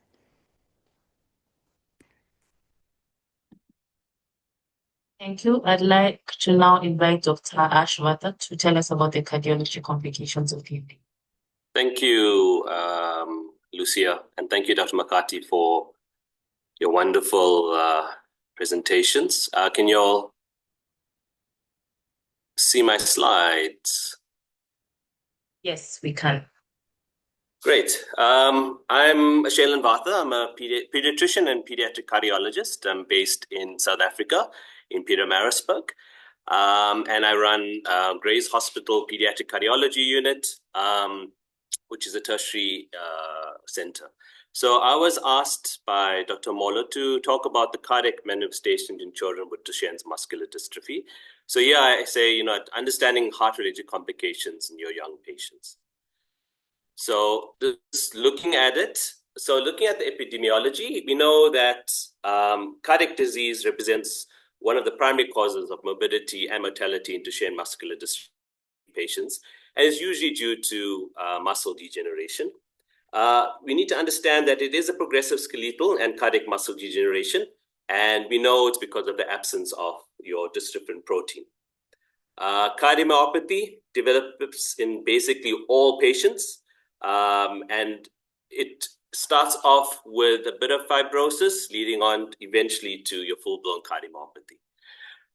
Thank you. I'd like to now invite Dr. Ashwata to tell us about the cardiology complications of DMD. Thank you, Lucia, and thank you, Dr. Makati, for your wonderful presentations. Can you all see my slides? Yes, we can. Great. I'm Shailen Vatha. I'm a pediatrician and pediatric cardiologist. I'm based in South Africa, in Pietermaritzburg. And I run Gray's Hospital Pediatric Cardiology Unit, which is a tertiary center. So I was asked by Dr. Moller to talk about the cardiac manifestations in children with Duchenne Muscular Dystrophy. So here I say, understanding heart-related complications in your young patients. So just looking at it, looking at the epidemiology, we know that cardiac disease represents one of the primary causes of morbidity and mortality in Duchenne muscular dystrophy patients, and is usually due to muscle degeneration. We need to understand that it is a progressive skeletal and cardiac muscle degeneration, and we know it's because of the absence of your dystrophin protein. Cardiomyopathy develops in basically all patients, and it starts off with a bit of fibrosis, leading on eventually to your full-blown cardiomyopathy.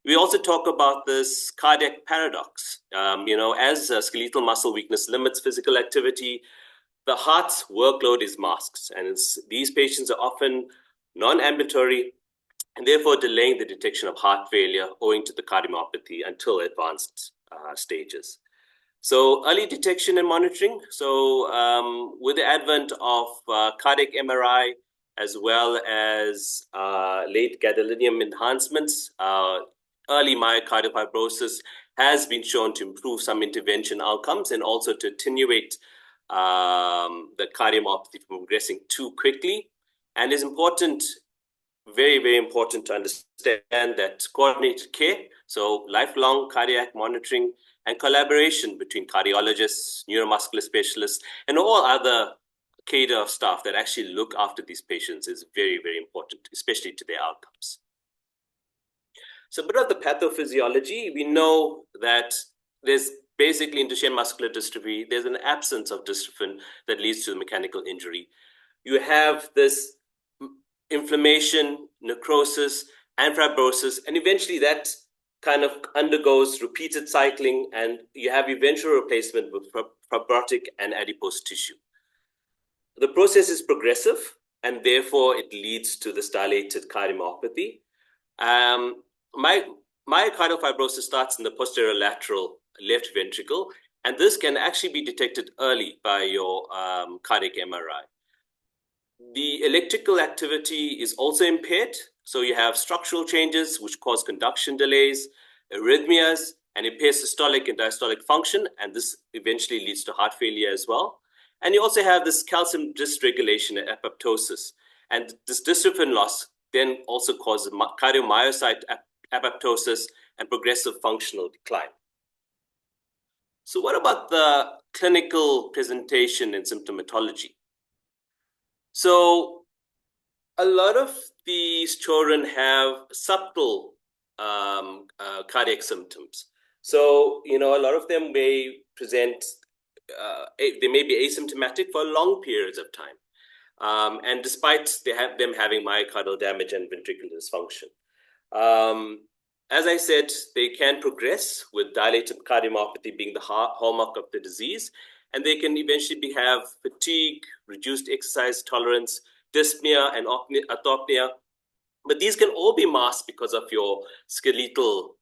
We also talk about this cardiac paradox. As skeletal muscle weakness limits physical activity, the heart's workload is masked, and these patients are often non-ambulatory and therefore delaying the detection of heart failure owing to the cardiomyopathy until advanced stages. So early detection and monitoring. So with the advent of cardiac MRI, as well as late gadolinium enhancements, early myocardial fibrosis has been shown to improve some intervention outcomes and also to attenuate the cardiomyopathy from progressing too quickly. And it's important, very, very important to understand that coordinated care, so lifelong cardiac monitoring and collaboration between cardiologists, neuromuscular specialists, and all other cadre of staff that actually look after these patients is very, very important, especially to their outcomes. So a bit of the pathophysiology, we know that there's basically in Duchenne muscular dystrophy, there's an absence of dystrophin that leads to mechanical injury. You have this inflammation, necrosis, and fibrosis, and eventually that kind of undergoes repeated cycling, and you have eventual replacement with fibrotic and adipose tissue. The process is progressive, and therefore it leads to this dilated cardiomyopathy. Myocardial fibrosis starts in the posterior lateral left ventricle, and this can actually be detected early by your cardiac MRI. The electrical activity is also impaired, so you have structural changes which cause conduction delays, arrhythmias, and impairs systolic and diastolic function, and this eventually leads to heart failure as well. And you also have this calcium dysregulation and apoptosis, and this dystrophin loss then also causes cardiomyocyte apoptosis and progressive functional decline. So what about the clinical presentation and symptomatology? So a lot of these children have subtle cardiac symptoms. So, a lot of them may present, they may be asymptomatic for long periods of time. And despite them having myocardial damage and ventricular dysfunction. As I said, they can progress with dilated cardiomyopathy being the hallmark of the disease, and they can eventually have fatigue, reduced exercise tolerance, dyspnea, and atopnia. But these can all be masked because of your skeletal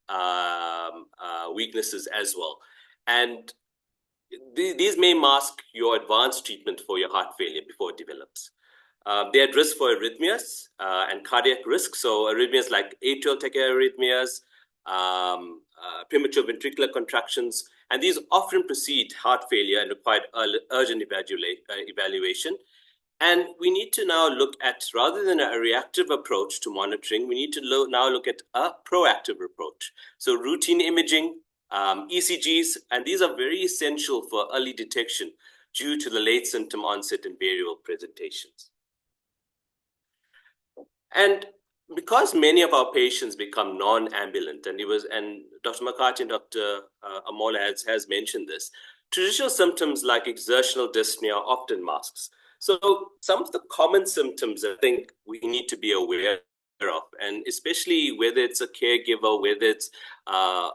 weaknesses as well. And these may mask your advanced treatment for your heart failure before it develops. They're at risk for arrhythmias and cardiac risk. So arrhythmias like atrial tachyarrhythmias, premature ventricular contractions, and these often precede heart failure and require urgent evaluation. And we need to now look at, rather than a reactive approach to monitoring, we need to now look at a proactive approach. So routine imaging, ECGs, and these are very essential for early detection due to the late symptom onset and variable presentations. And because many of our patients become non-ambulant, and Dr. McCarthy and Dr. Amola has mentioned this, traditional symptoms like exertional dyspnea are often masks. So some of the common symptoms I think we need to be aware of, and especially whether it's a caregiver, whether it's a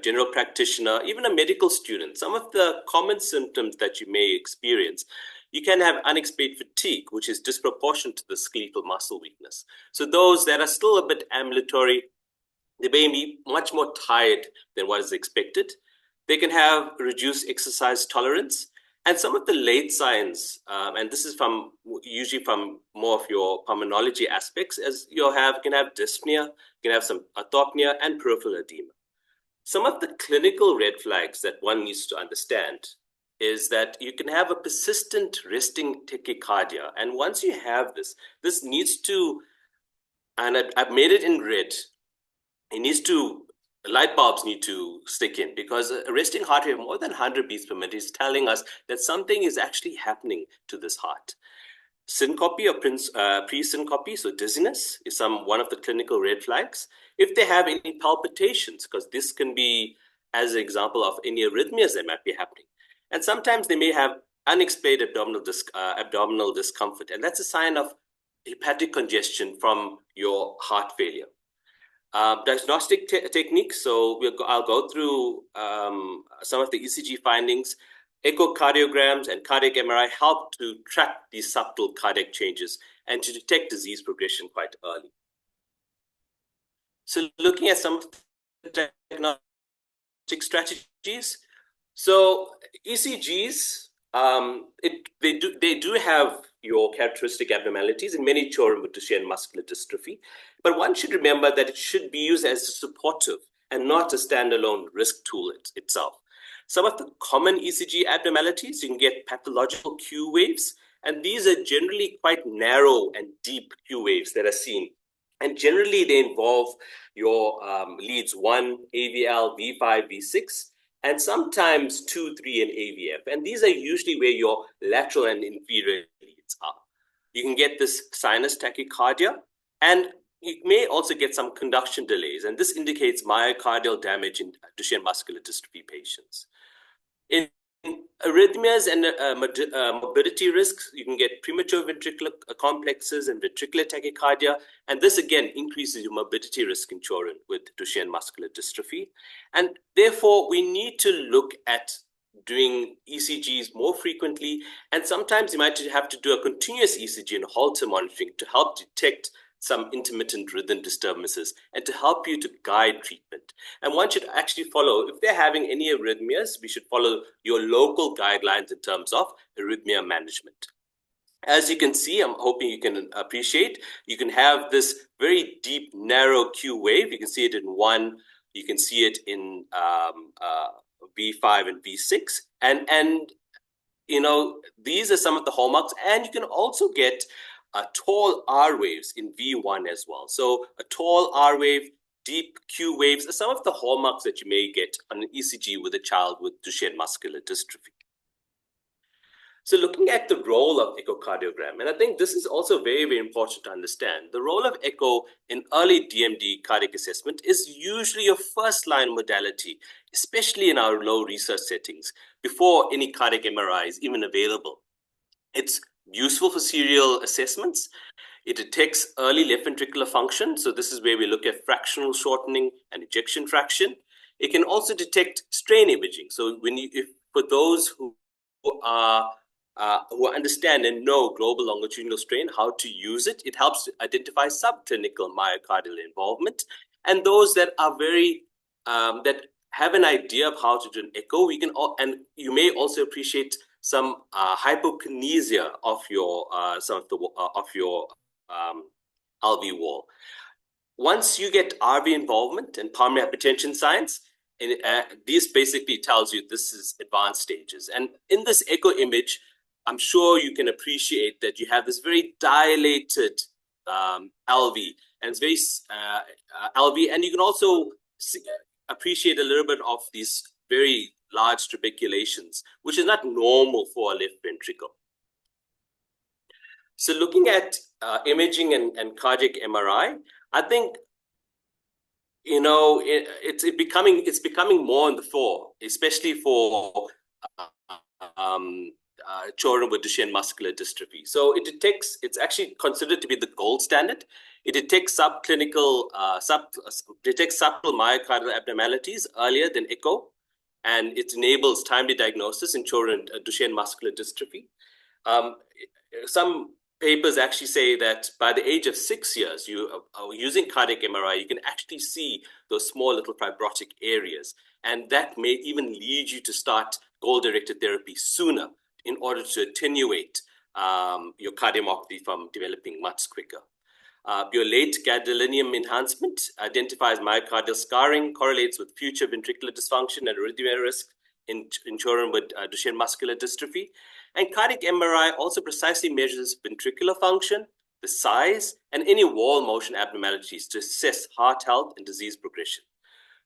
general practitioner, even a medical student, some of the common symptoms that you may experience, you can have unexplained fatigue, which is disproportionate to the skeletal muscle weakness. So those that are still a bit ambulatory, they may be much more tired than what is expected. They can have reduced exercise tolerance. And some of the late signs, and this is usually from more of your pulmonology aspects, as you can have dyspnea, you can have some atopnia and peripheral edema. Some of the clinical red flags that one needs to understand is that you can have a persistent resting tachycardia. And once you have this needs to and I've made it in red. Light bulbs need to stick in, because a resting heart rate of more than 100 beats per minute is telling us that something is actually happening to this heart. Syncope or pre-syncope, so dizziness, is one of the clinical red flags. If they have any palpitations, because this can be as an example of any arrhythmias that might be happening. And sometimes they may have unexplained abdominal discomfort, and that's a sign of hepatic congestion from your heart failure. Diagnostic techniques, so I'll go through some of the ECG findings. Echocardiograms and cardiac MRI help to track these subtle cardiac changes and to detect disease progression quite early. So looking at some of the diagnostic strategies, so ECGs, they do have your characteristic abnormalities in many children with Duchenne muscular dystrophy, but one should remember that it should be used as a supportive and not a standalone risk tool itself. Some of the common ECG abnormalities, you can get pathological Q waves, and these are generally quite narrow and deep Q waves that are seen. And generally they involve your leads 1, AVL, V5, V6, and sometimes 2, 3, and AVF. And these are usually where your lateral and inferior leads are. You can get this sinus tachycardia, and you may also get some conduction delays, and this indicates myocardial damage in Duchenne muscular dystrophy patients. In arrhythmias and morbidity risks, you can get premature ventricular complexes and ventricular tachycardia, and this again increases your morbidity risk in children with Duchenne muscular dystrophy. And therefore, we need to look at doing ECGs more frequently, and sometimes you might have to do a continuous ECG and Holter monitoring to help detect some intermittent rhythm disturbances and to help you to guide treatment. And one should actually follow, if they're having any arrhythmias, we should follow your local guidelines in terms of arrhythmia management. As you can see, I'm hoping you can appreciate, you can have this very deep, narrow Q wave. You can see it in 1, you can see it in V5 and V6. And you know, these are some of the hallmarks, and you can also get tall R waves in V1 as well. So a tall R wave, deep Q waves are some of the hallmarks that you may get on an ECG with a child with Duchenne muscular dystrophy. So looking at the role of echocardiogram, and I think this is also very, very important to understand, the role of echo in early DMD cardiac assessment is usually a first-line modality, especially in our low research settings, before any cardiac MRI is even available. It's useful for serial assessments. It detects early left ventricular function. So this is where we look at fractional shortening and ejection fraction. It can also detect strain imaging. So for those who understand and know global longitudinal strain, how to use it, it helps to identify subclinical myocardial involvement. And those that are very that have an idea of how to do an echo, and you may also appreciate some hypokinesia of your LV wall. Once you get RV involvement and pulmonary hypertension signs, this basically tells you this is advanced stages. And in this echo image, I'm sure you can appreciate that you have this very dilated LV, and it's very LV, and you can also appreciate a little bit of these very large trabeculations, which is not normal for a left ventricle. So looking at imaging and cardiac MRI, I think, you know, it's becoming more in the fore, especially for children with Duchenne muscular dystrophy. So it's actually considered to be the gold standard. It detects subclinical, detects subtle myocardial abnormalities earlier than echo, and it enables timely diagnosis in children with Duchenne muscular dystrophy. Some papers actually say that by the age of 6 years, you are using cardiac MRI, you can actually see those small little fibrotic areas, and that may even lead you to start goal-directed therapy sooner in order to attenuate your cardiomyopathy from developing much quicker. Your late gadolinium enhancement identifies myocardial scarring, correlates with future ventricular dysfunction and arrhythmia risk in children with Duchenne muscular dystrophy. And cardiac MRI also precisely measures ventricular function the size, and any wall motion abnormalities to assess heart health and disease progression.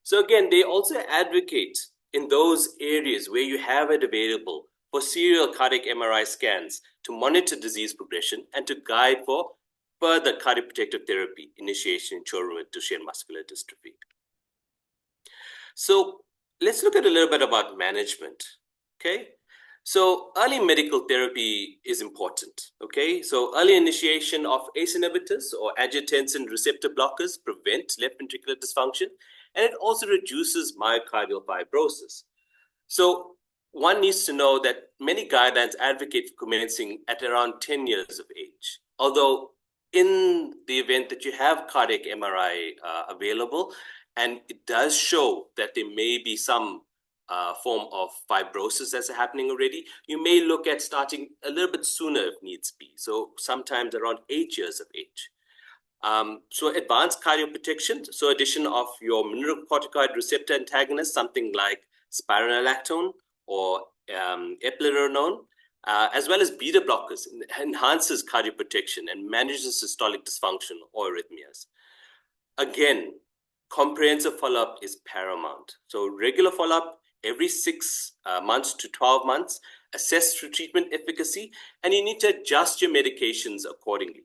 So again, they also advocate in those areas where you have it available for serial cardiac MRI scans to monitor disease progression and to guide for further cardioprotective therapy initiation in children with Duchenne muscular dystrophy. So let's look at a little bit about management, okay? So early medical therapy is important, okay? So early initiation of ACE inhibitors or angiotensin receptor blockers prevent left ventricular dysfunction, and it also reduces myocardial fibrosis. So one needs to know that many guidelines advocate for commencing at around 10 years of age. Although in the event that you have cardiac MRI available, and it does show that there may be some form of fibrosis that's happening already, you may look at starting a little bit sooner if needs be. So sometimes around 8 years of age. So advanced cardioprotection, so addition of your mineralocorticoid receptor antagonist, something like spironolactone or eplerenone, as well as beta blockers, enhances cardioprotection and manages systolic dysfunction or arrhythmias. Again, comprehensive follow-up is paramount. So regular follow-up every 6 months to 12 months, assess treatment efficacy, and you need to adjust your medications accordingly.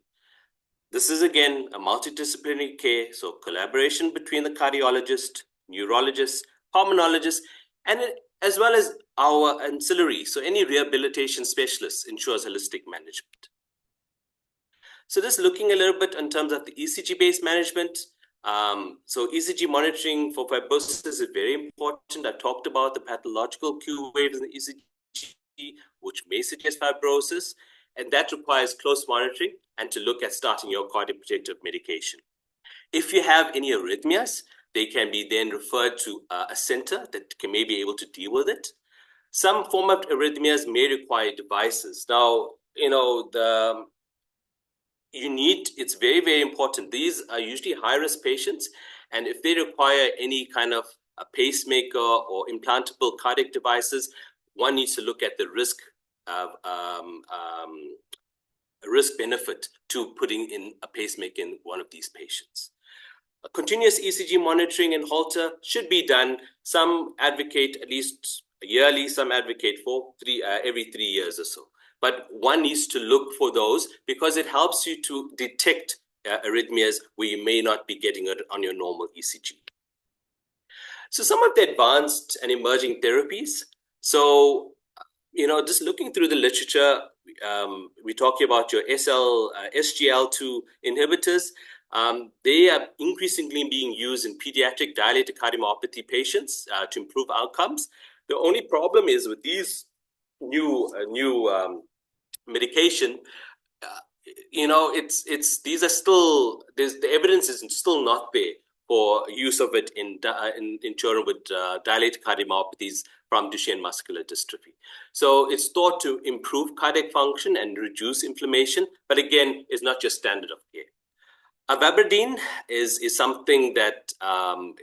This is again a multidisciplinary care, so collaboration between the cardiologist, neurologist, pulmonologist, and as well as our ancillary, so any rehabilitation specialist ensures holistic management. So just looking a little bit in terms of the ECG-based management, so ECG monitoring for fibrosis is very important. I talked about the pathological Q waves in the ECG, which may suggest fibrosis, and that requires close monitoring and to look at starting your cardioprotective medication. If you have any arrhythmias, they can be then referred to a center that can may be able to deal with it. Some form of arrhythmias may require devices. Now, it's very, very important. These are usually high-risk patients, and if they require any kind of a pacemaker or implantable cardiac devices, one needs to look at the risk benefit to putting in a pacemaker in one of these patients. A continuous ECG monitoring and Holter should be done. Some advocate at least yearly, some advocate for every 3 years or so. But one needs to look for those because it helps you to detect arrhythmias where you may not be getting it on your normal ECG. So some of the advanced and emerging therapies. So, just looking through the literature, we're talking about your SGL2 inhibitors. They are increasingly being used in pediatric dilated cardiomyopathy patients to improve outcomes. The only problem is with these new medication, these are still, the evidence is still not there for use of it in children with dilated cardiomyopathies from Duchenne muscular dystrophy. So it's thought to improve cardiac function and reduce inflammation, but again, is not just standard of care. Avabradine is something that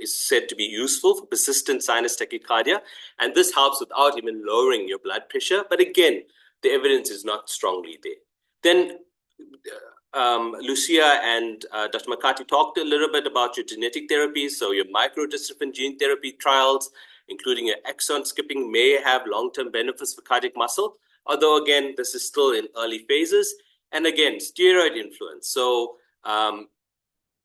is said to be useful for persistent sinus tachycardia, and this helps without even lowering your blood pressure. But again, the evidence is not strongly there. Then Lucia and Dr. McCarthy talked a little bit about your genetic therapies, so your microdystrophin gene therapy trials, including your exon skipping, may have long-term benefits for cardiac muscle, although again, this is still in early phases. And again, steroid influence. So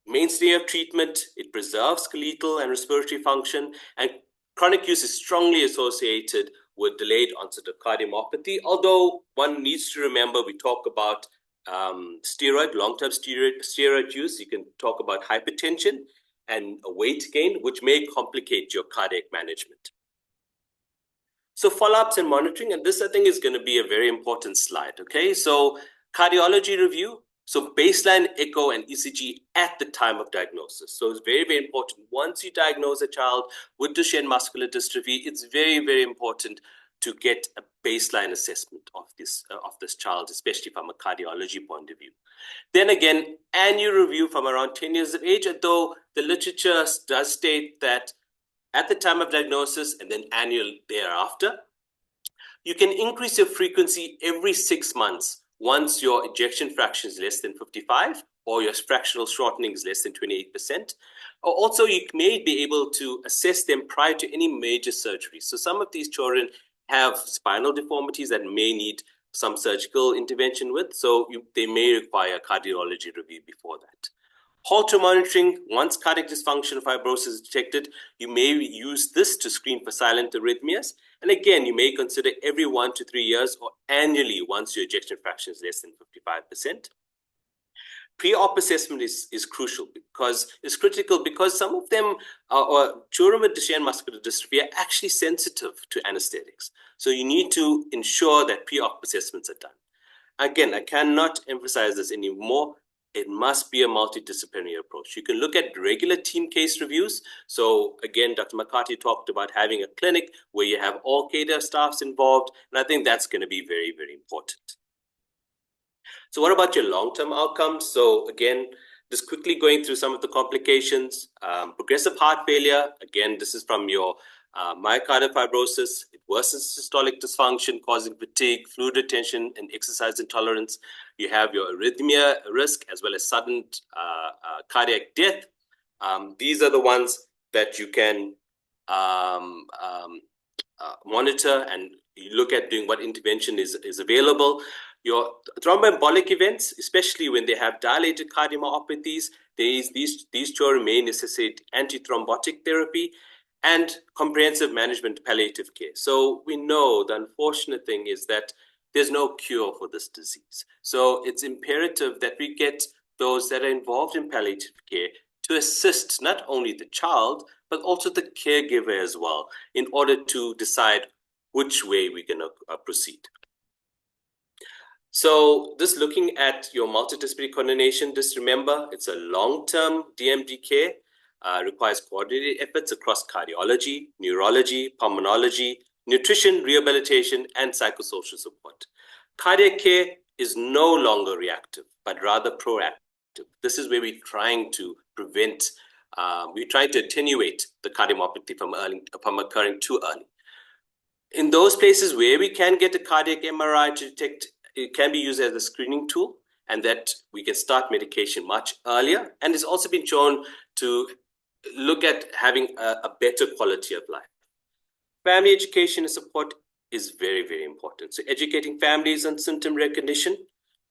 mainstay of treatment, it preserves skeletal and respiratory function, and chronic use is strongly associated with delayed onset of cardiomyopathy, although one needs to remember we talk about long-term steroid use. You can talk about hypertension and a weight gain, which may complicate your cardiac management. So follow-ups and monitoring, and this I think is going to be a very important slide, okay? So cardiology review, so baseline echo and ECG at the time of diagnosis. So it's very, very important. Once you diagnose a child with Duchenne muscular dystrophy, it's very, very important to get a baseline assessment of this child, especially from a cardiology point of view. Then again, annual review from around 10 years of age, though the literature does state that at the time of diagnosis and then annual thereafter. You can increase your frequency every 6 months once your ejection fraction is less than 55 or your fractional shortening is less than 28%. Also, you may be able to assess them prior to any major surgery. So some of these children have spinal deformities that may need some surgical intervention with, so they may require cardiology review before that. Holter monitoring, once cardiac dysfunction or fibrosis is detected, you may use this to screen for silent arrhythmias. And again, you may consider every 1 to 3 years or annually once your ejection fraction is less than 55%. Pre-op assessment is crucial because it's critical because some of them or children with Duchenne muscular dystrophy are actually sensitive to anesthetics. So you need to ensure that pre-op assessments are done. Again, I cannot emphasize this anymore. It must be a multidisciplinary approach. You can look at regular team case reviews. So again, Dr. McCarthy talked about having a clinic where you have all CADA staffs involved. And I think that's going to be very, very important. So what about your long-term outcomes? So again, just quickly going through some of the complications. Progressive heart failure, again, this is from your myocardial fibrosis. It worsens systolic dysfunction, causing fatigue, fluid retention, and exercise intolerance. You have your arrhythmia risk as well as sudden cardiac death. These are the ones that you can monitor and you look at doing what intervention is available. Your thromboembolic events, especially when they have dilated cardiomyopathies, these children may necessitate antithrombotic therapy and comprehensive management palliative care. So we know the unfortunate thing is that there's no cure for this disease. So it's imperative that we get those that are involved in palliative care to assist not only the child, but also the caregiver as well, in order to decide which way we're going to proceed. So this looking at your multidisciplinary coordination, just remember it's a long-term DMD care, requires coordinated efforts across cardiology, neurology, pulmonology, nutrition, rehabilitation, and psychosocial support. Cardiac care is no longer reactive, but rather proactive. This is where we're trying to prevent, we're trying to attenuate the cardiomyopathy from occurring too early. In those places where we can get a cardiac MRI to detect, it can be used as a screening tool, and that we can start medication much earlier. And it's also been shown to look at having a better quality of life. Family education and support is very, very important. So educating families on symptom recognition,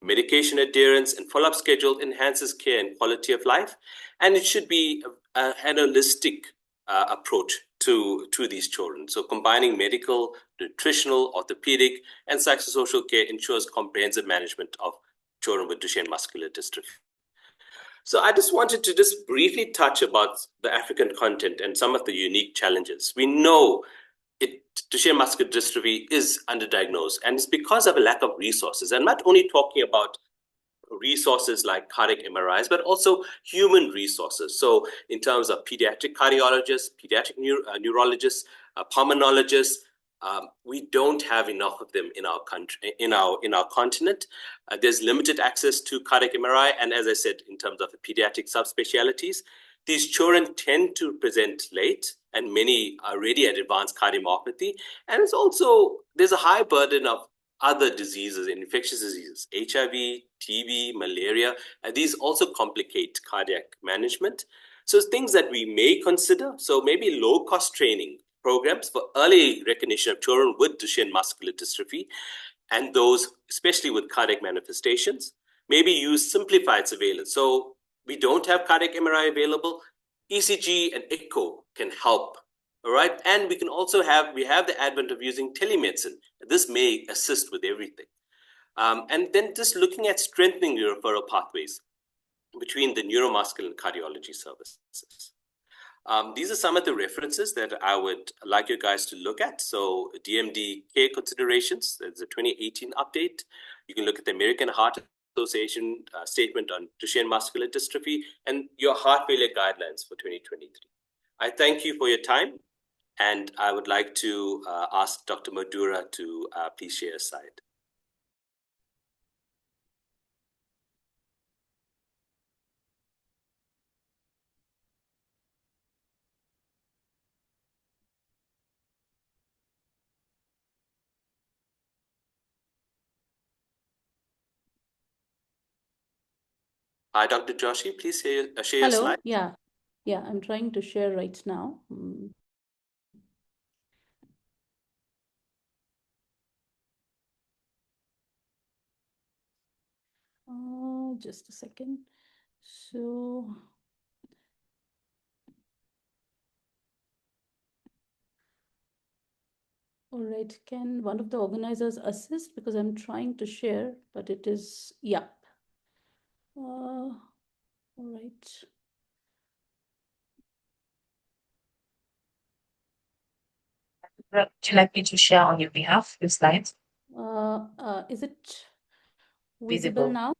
medication adherence, and follow-up schedule enhances care and quality of life. And it should be an holistic approach to these children. So combining medical, nutritional, orthopedic, and psychosocial care ensures comprehensive management of children with Duchenne muscular dystrophy. So I just wanted to just briefly touch about the African continent and some of the unique challenges. We know Duchenne muscular dystrophy is underdiagnosed, and it's because of a lack of resources. I'm not only talking about resources like cardiac MRIs, but also human resources. So in terms of pediatric cardiologists, pediatric neurologists, pulmonologists, we don't have enough of them in our country, in our continent. There's limited access to cardiac MRI, and as I said, in terms of the pediatric subspecialties, these children tend to present late, and many are already at advanced cardiomyopathy. And it's also, there's a high burden of other diseases, infectious diseases, HIV, TB, malaria, and these also complicate cardiac management. So things that we may consider, so maybe low-cost training programs for early recognition of children with Duchenne muscular dystrophy, and those especially with cardiac manifestations, maybe use simplified surveillance. So we don't have cardiac MRI available, ECG and echo can help. All right, and we can also have the advent of using telemedicine. This may assist with everything. And then just looking at strengthening your referral pathways between the neuromuscular and cardiology services. These are some of the references that I would like you guys to look at. So DMD care considerations, there's a 2018 update. You can look at the American Heart Association statement on Duchenne muscular dystrophy and your heart failure guidelines for 2023. I thank you for your time. And I would like to ask Dr. Madura to please share a slide. Dr. Joshi, please share your Hello. slide. Yeah, I'm trying to share right now. Just a second. So, all right, can one of the organizers assist, because I'm trying to share, but it is, yeah. All right. Would you like me to share on your behalf your slides? Is it visible Visible. now?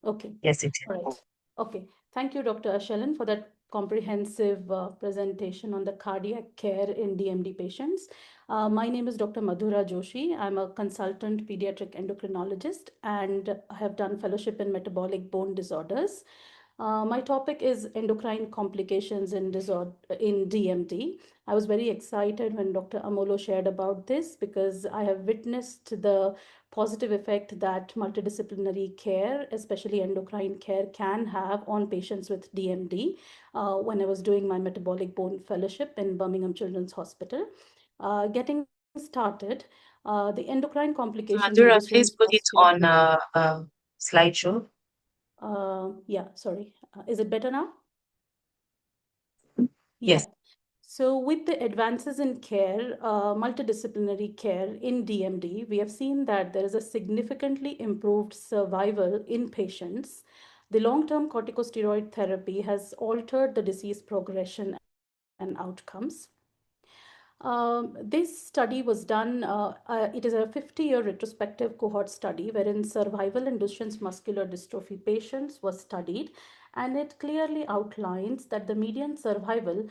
Okay. Yes, it is. All right. Okay. Thank you, Dr. Ashailan, for that comprehensive presentation on the cardiac care in DMD patients. My name is Dr. Madhura Joshi. I'm a consultant pediatric endocrinologist and I have done fellowship in metabolic bone disorders. My topic is endocrine complications in DMD. I was very excited when Dr. Amolo shared about this because I have witnessed the positive effect that multidisciplinary care, especially endocrine care, can have on patients with DMD when I was doing my metabolic bone fellowship in Birmingham Children's Hospital. Getting started, the endocrine complications in Madhura, please Duchenne's put it muscular. on slideshow. Yeah, sorry. Is it better now? Yes. Yeah. So with the advances in care, multidisciplinary care in DMD, we have seen that there is a significantly improved survival in patients. The long-term corticosteroid therapy has altered the disease progression and outcomes. This study was done, it is a 50-year retrospective cohort study wherein survival in Duchenne's muscular dystrophy patients was studied, and it clearly outlines that the median survival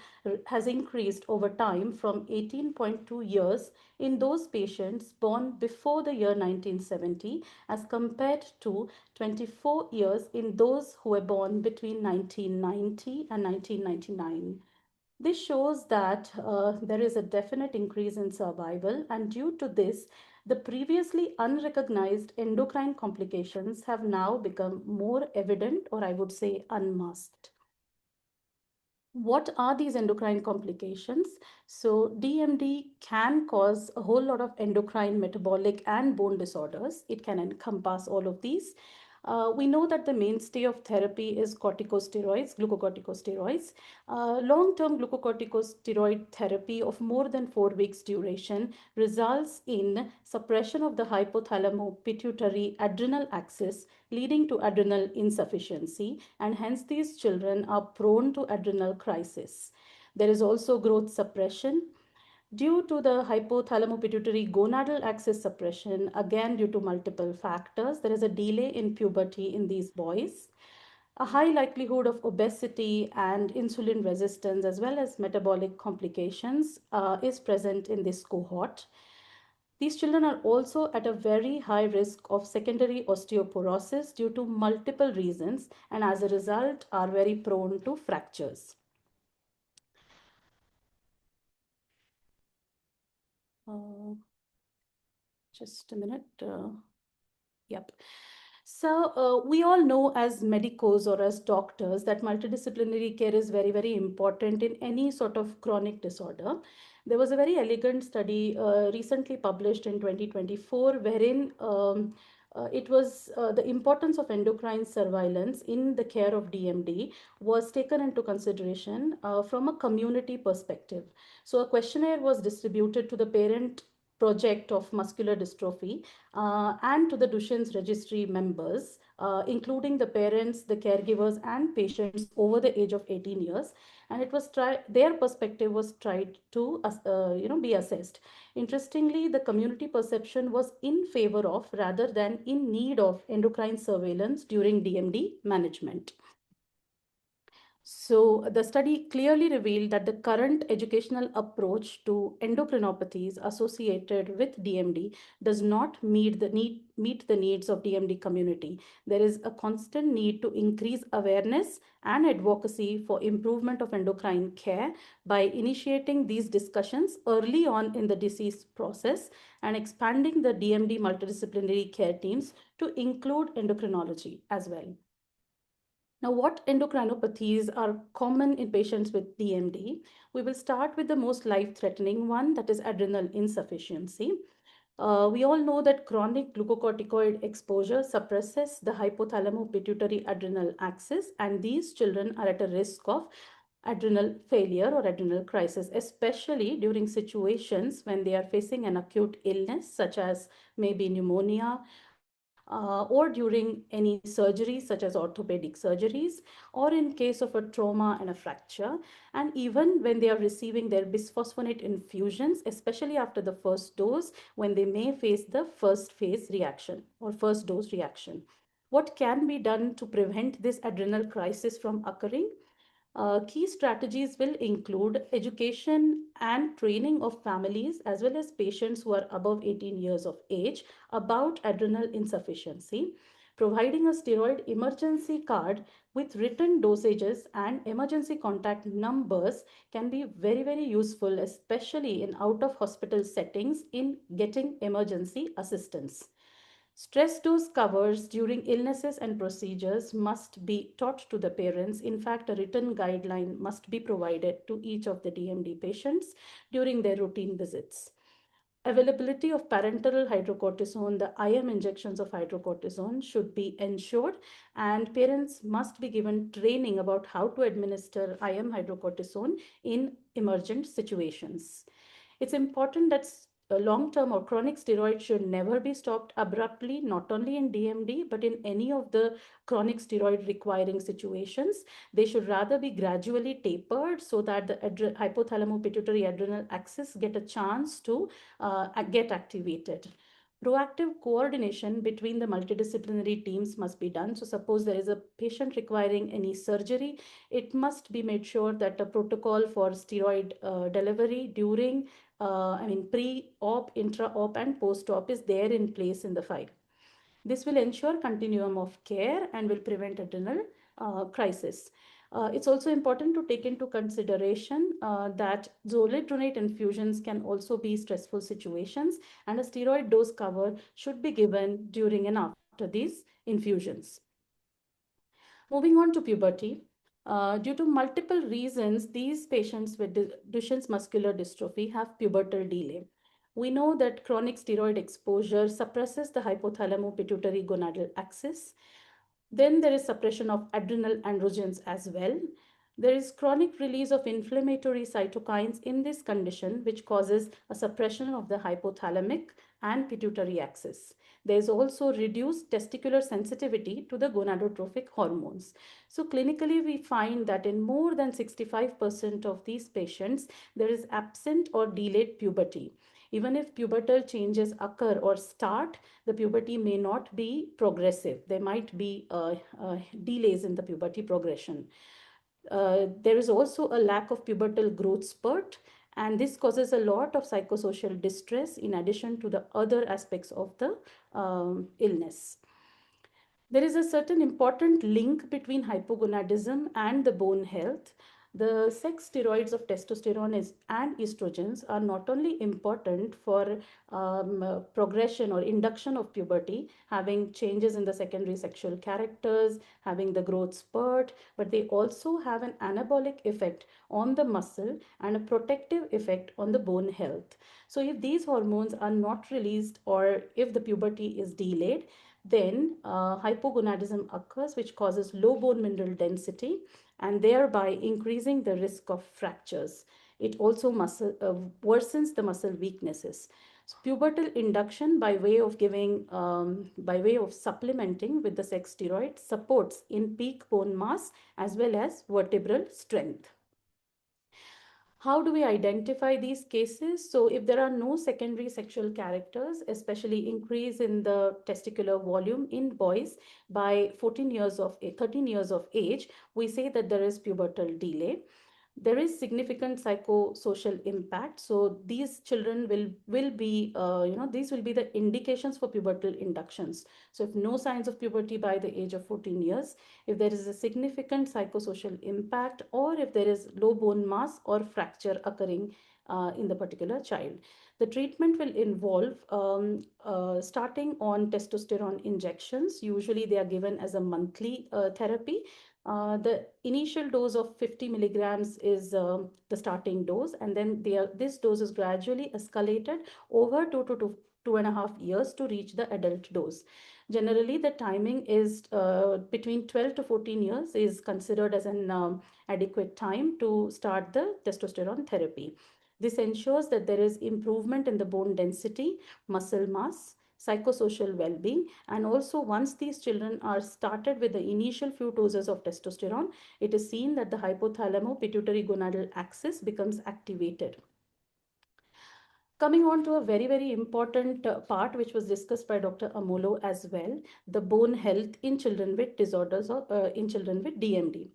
has increased over time from 18.2 years in those patients born before the year 1970 as compared to 24 years in those who were born between 1990 and 1999. This shows that there is a definite increase in survival, and due to this, the previously unrecognized endocrine complications have now become more evident, or I would say unmasked. What are these endocrine complications? So DMD can cause a whole lot of endocrine, metabolic, and bone disorders. It can encompass all of these. We know that the mainstay of therapy is corticosteroids, glucocorticosteroids. Long-term glucocorticosteroid therapy of more than 4 weeks duration results in suppression of the hypothalamo-pituitary adrenal axis, leading to adrenal insufficiency, and hence these children are prone to adrenal crisis. There is also growth suppression. Due to the hypothalamo-pituitary gonadal axis suppression, again due to multiple factors, there is a delay in puberty in these boys. A high likelihood of obesity and insulin resistance as well as metabolic complications is present in this cohort. These children are also at a very high risk of secondary osteoporosis due to multiple reasons, and as a result are very prone to fractures. Just a minute. Yep. So we all know as medicos or as doctors that multidisciplinary care is very, very important in any sort of chronic disorder. There was a very elegant study recently published in 2024 wherein it was the importance of endocrine surveillance in the care of DMD was taken into consideration from a community perspective. So a questionnaire was distributed to the parent project of muscular dystrophy and to the Duchenne's registry members, including the parents, the caregivers, and patients over the age of 18 years. And it was their perspective was tried to be assessed. Interestingly, the community perception was in favor of rather than in need of endocrine surveillance during DMD management. So the study clearly revealed that the current educational approach to endocrinopathies associated with DMD does not meet the needs of DMD community. There is a constant need to increase awareness and advocacy for improvement of endocrine care by initiating these discussions early on in the disease process and expanding the DMD multidisciplinary care teams to include endocrinology as well. Now, what endocrinopathies are common in patients with DMD? We will start with the most life-threatening one, that is adrenal insufficiency. We all know that chronic glucocorticoid exposure suppresses the hypothalamo-pituitary adrenal axis, and these children are at a risk of adrenal failure or adrenal crisis, especially during situations when they are facing an acute illness, such as maybe pneumonia, or during any surgeries such as orthopedic surgeries, or in case of a trauma and a fracture, and even when they are receiving their bisphosphonate infusions, especially after the first dose, when they may face the first phase reaction or first dose reaction. What can be done to prevent this adrenal crisis from occurring? Key strategies will include education and training of families as well as patients who are above 18 years of age about adrenal insufficiency, providing a steroid emergency card with written dosages and emergency contact numbers can be very, very useful, especially in out of hospital settings in getting emergency assistance. Stress dose covers during illnesses and procedures must be taught to the parents. In fact, a written guideline must be provided to each of the DMD patients during their routine visits. Availability of parenteral hydrocortisone, the IM injections of hydrocortisone, should be ensured, and parents must be given training about how to administer IM hydrocortisone in emergent situations. It's important that long-term or chronic steroids should never be stopped abruptly, not only in DMD, but in any of the chronic steroid requiring situations. They should rather be gradually tapered so that the hypothalamo-pituitary adrenal axis get a chance to get activated. Proactive coordination between the multidisciplinary teams must be done. So suppose there is a patient requiring any surgery, it must be made sure that a protocol for steroid delivery during pre-op, intra-op, and post-op is there in place in the file. This will ensure continuum of care and will prevent adrenal crisis. It's also important to take into consideration that zoledronate infusions can also be stressful situations, and a steroid dose cover should be given during and after these infusions. Moving on to puberty. Due to multiple reasons, these patients with Duchenne muscular dystrophy have pubertal delay. We know that chronic steroid exposure suppresses the hypothalamo-pituitary gonadal axis. Then there is suppression of adrenal androgens as well. There is chronic release of inflammatory cytokines in this condition, which causes a suppression of the hypothalamic and pituitary axis. There is also reduced testicular sensitivity to the gonadotrophic hormones. So clinically, we find that in more than 65% of these patients, there is absent or delayed puberty. Even if pubertal changes occur or start, the puberty may not be progressive. There might be delays in the puberty progression. There is also a lack of pubertal growth spurt, and this causes a lot of psychosocial distress in addition to the other aspects of the illness. There is a certain important link between hypogonadism and the bone health. The sex steroids of testosterone and estrogens are not only important for progression or induction of puberty, having changes in the secondary sexual characters, having the growth spurt, but they also have an anabolic effect on the muscle and a protective effect on the bone health. So if these hormones are not released or if the puberty is delayed, then hypogonadism occurs, which causes low bone mineral density and thereby increasing the risk of fractures. It also worsens the muscle weaknesses. So pubertal induction by way of supplementing with the sex steroid supports in peak bone mass as well as vertebral strength. How do we identify these cases? So if there are no secondary sexual characters, especially increase in the testicular volume in boys by 13 years of age, we say that there is pubertal delay. There is significant psychosocial impact. So these children will be, these will be the indications for pubertal inductions. So if no signs of puberty by the age of 14 years, if there is a significant psychosocial impact, or if there is low bone mass or fracture occurring in the particular child. The treatment will involve starting on testosterone injections. Usually they are given as a monthly therapy. The initial dose of 50 milligrams is the starting dose, and then this dose is gradually escalated over 2 to 2.5 years to reach the adult dose. Generally, the timing is between 12 to 14 years is considered as an adequate time to start the testosterone therapy. This ensures that there is improvement in the bone density, muscle mass, psychosocial well-being, and also once these children are started with the initial few doses of testosterone, it is seen that the hypothalamo pituitary gonadal axis becomes activated. Coming on to a very, very important part which was discussed by Dr. Amolo as well, the bone health in children with disorders or in children with DMD.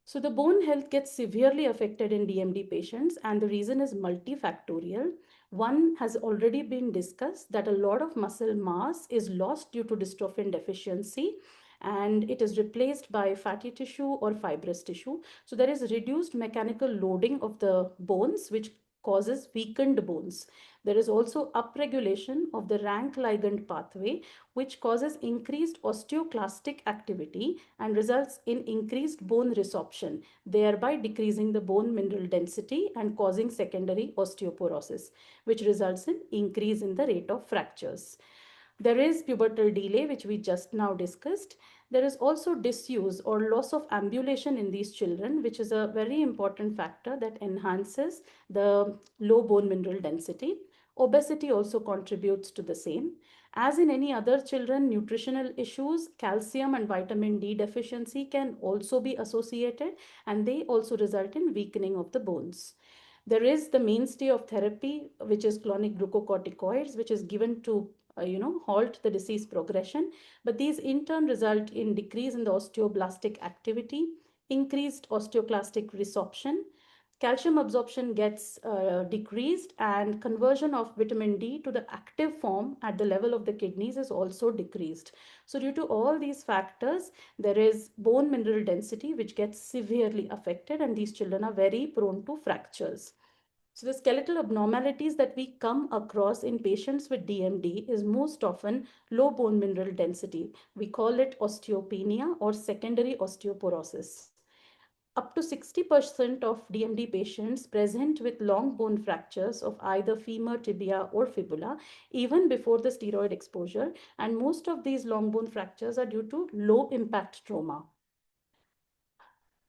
So the bone health gets severely affected in DMD patients, and the reason is multifactorial. One has already been discussed that a lot of muscle mass is lost due to dystrophin deficiency, and it is replaced by fatty tissue or fibrous tissue. So there is reduced mechanical loading of the bones, which causes weakened bones. There is also upregulation of the rank ligand pathway, which causes increased osteoclastic activity and results in increased bone resorption, thereby decreasing the bone mineral density and causing secondary osteoporosis, which results in increase in the rate of fractures. There is pubertal delay, which we just now discussed. There is also disuse or loss of ambulation in these children, which is a very important factor that enhances the low bone mineral density. Obesity also contributes to the same. As in any other children, nutritional issues, calcium and vitamin D deficiency can also be associated, and they also result in weakening of the bones. There is the mainstay of therapy, which is clonic glucocorticoids, which is given to halt the disease progression, but these in turn result in decrease in the osteoblastic activity, increased osteoclastic resorption, calcium absorption gets decreased, and conversion of vitamin D to the active form at the level of the kidneys is also decreased. So due to all these factors, there is bone mineral density which gets severely affected, and these children are very prone to fractures. So the skeletal abnormalities that we come across in patients with DMD is most often low bone mineral density. We call it osteopenia or secondary osteoporosis. Up to 60% of DMD patients present with long bone fractures of either femur, tibia, or fibula even before the steroid exposure, and most of these long bone fractures are due to low impact trauma.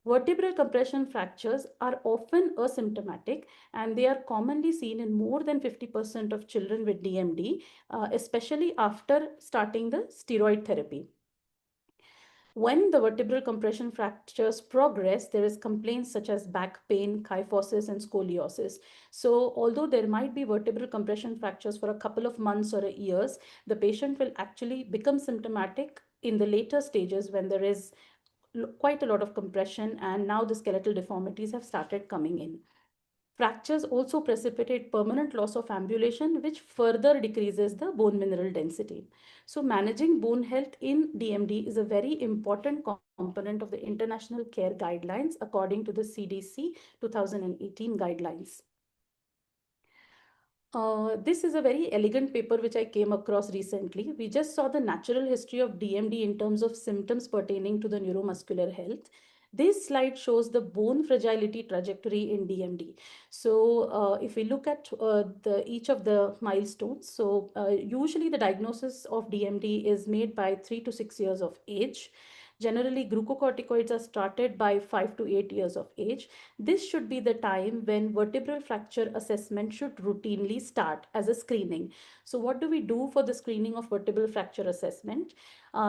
Vertebral compression fractures are often asymptomatic, and they are commonly seen in more than 50% of children with DMD, especially after starting the steroid therapy. When the vertebral compression fractures progress, there is complaints such as back pain, kyphosis, and scoliosis. So although there might be vertebral compression fractures for a couple of months or years, the patient will actually become symptomatic in the later stages when there is quite a lot of compression, and now the skeletal deformities have started coming in. Fractures also precipitate permanent loss of ambulation, which further decreases the bone mineral density. So managing bone health in DMD is a very important component of the international care guidelines according to the CDC 2018 guidelines. This is a very elegant paper which I came across recently. We just saw the natural history of DMD in terms of symptoms pertaining to the neuromuscular health. This slide shows the bone fragility trajectory in DMD. So if we look at each of the milestones, so usually the diagnosis of DMD is made by 3 to 6 years of age. Generally, glucocorticoids are started by 5 to 8 years of age. This should be the time when vertebral fracture assessment should routinely start as a screening. So what do we do for the screening of vertebral fracture assessment?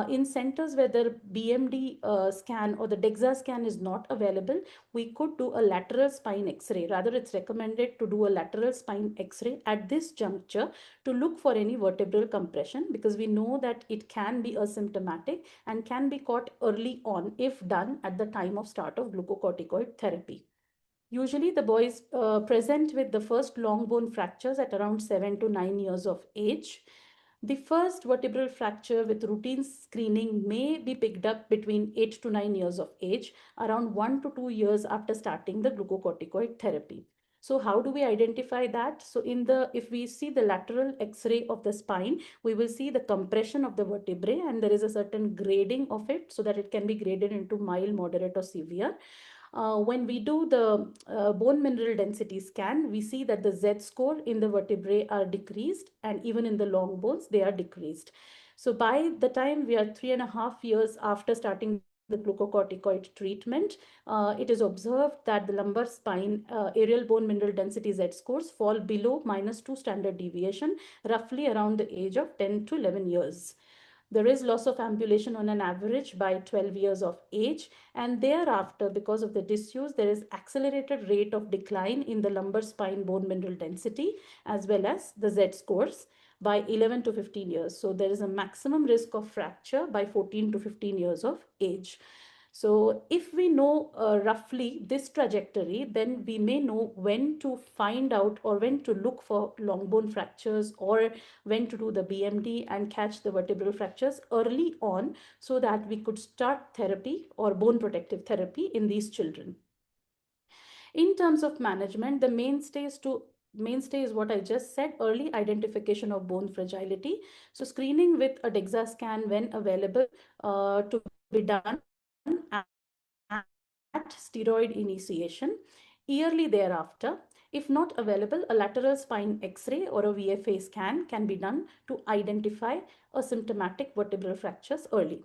In centers where the BMD scan or the DEXA scan is not available, we could do a lateral spine X-ray. Rather, it's recommended to do a lateral spine X-ray at this juncture to look for any vertebral compression, because we know that it can be asymptomatic and can be caught early on if done at the time of start of glucocorticoid therapy. Usually the boys present with the first long bone fractures at around 7 to 9 years of age. The first vertebral fracture with routine screening may be picked up between 8 to 9 years of age, around 1 to 2 years after starting the glucocorticoid therapy. So how do we identify that? So if we see the lateral X-ray of the spine, we will see the compression of the vertebrae, and there is a certain grading of it so that it can be graded into mild, moderate, or severe. When we do the bone mineral density scan, we see that the Z score in the vertebrae are decreased, and even in the long bones, they are decreased. So by the time we are 3.5 years after starting the glucocorticoid treatment, it is observed that the lumbar spine aerial bone mineral density Z scores fall below -2 standard deviation, roughly around the age of 10 to 11 years. There is loss of ambulation on an average by 12 years of age, and thereafter, because of the disuse, there is accelerated rate of decline in the lumbar spine bone mineral density as well as the Z scores by 11 to 15 years. So there is a maximum risk of fracture by 14 to 15 years of age. So if we know roughly this trajectory, then we may know when to find out or when to look for long bone fractures, or when to do the BMD and catch the vertebral fractures early on, so that we could start therapy or bone protective therapy in these children. In terms of management, the mainstay is what I just said: early identification of bone fragility. So screening with a DEXA scan when available to be done at steroid initiation. Yearly thereafter, if not available, a lateral spine X-ray or a VFA scan can be done to identify asymptomatic vertebral fractures early.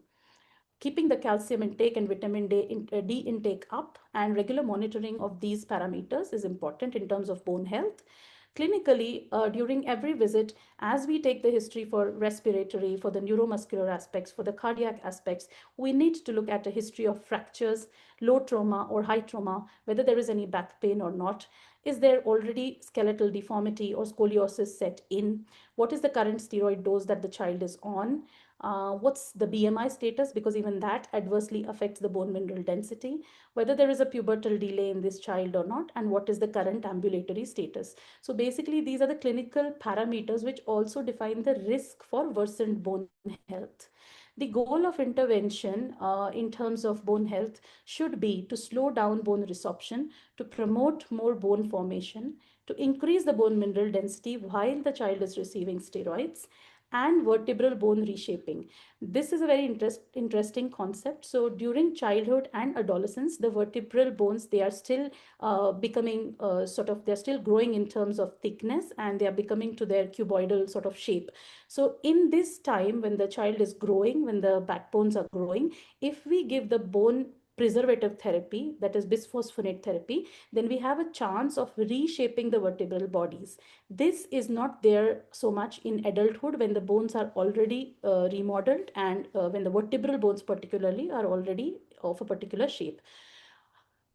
Keeping the calcium intake and vitamin D intake up, and regular monitoring of these parameters is important in terms of bone health. Clinically, during every visit, as we take the history for respiratory, for the neuromuscular aspects, for the cardiac aspects, we need to look at a history of fractures, low trauma or high trauma, whether there is any back pain or not. Is there already skeletal deformity or scoliosis set in? What is the current steroid dose that the child is on? What's the BMI status, because even that adversely affects the bone mineral density, whether there is a pubertal delay in this child or not, and what is the current ambulatory status. So basically, these are the clinical parameters which also define the risk for worsened bone health. The goal of intervention in terms of bone health should be to slow down bone resorption, to promote more bone formation, to increase the bone mineral density while the child is receiving steroids, and vertebral bone reshaping. This is a very interesting concept. So during childhood and adolescence, the vertebral bones, they are still becoming they're still growing in terms of thickness, and they are becoming to their cuboidal sort of shape. So in this time, when the child is growing, when the backbones are growing, if we give the bone preservative therapy, that is bisphosphonate therapy, then we have a chance of reshaping the vertebral bodies. This is not there so much in adulthood, when the bones are already remodeled, and when the vertebral bones particularly are already of a particular shape.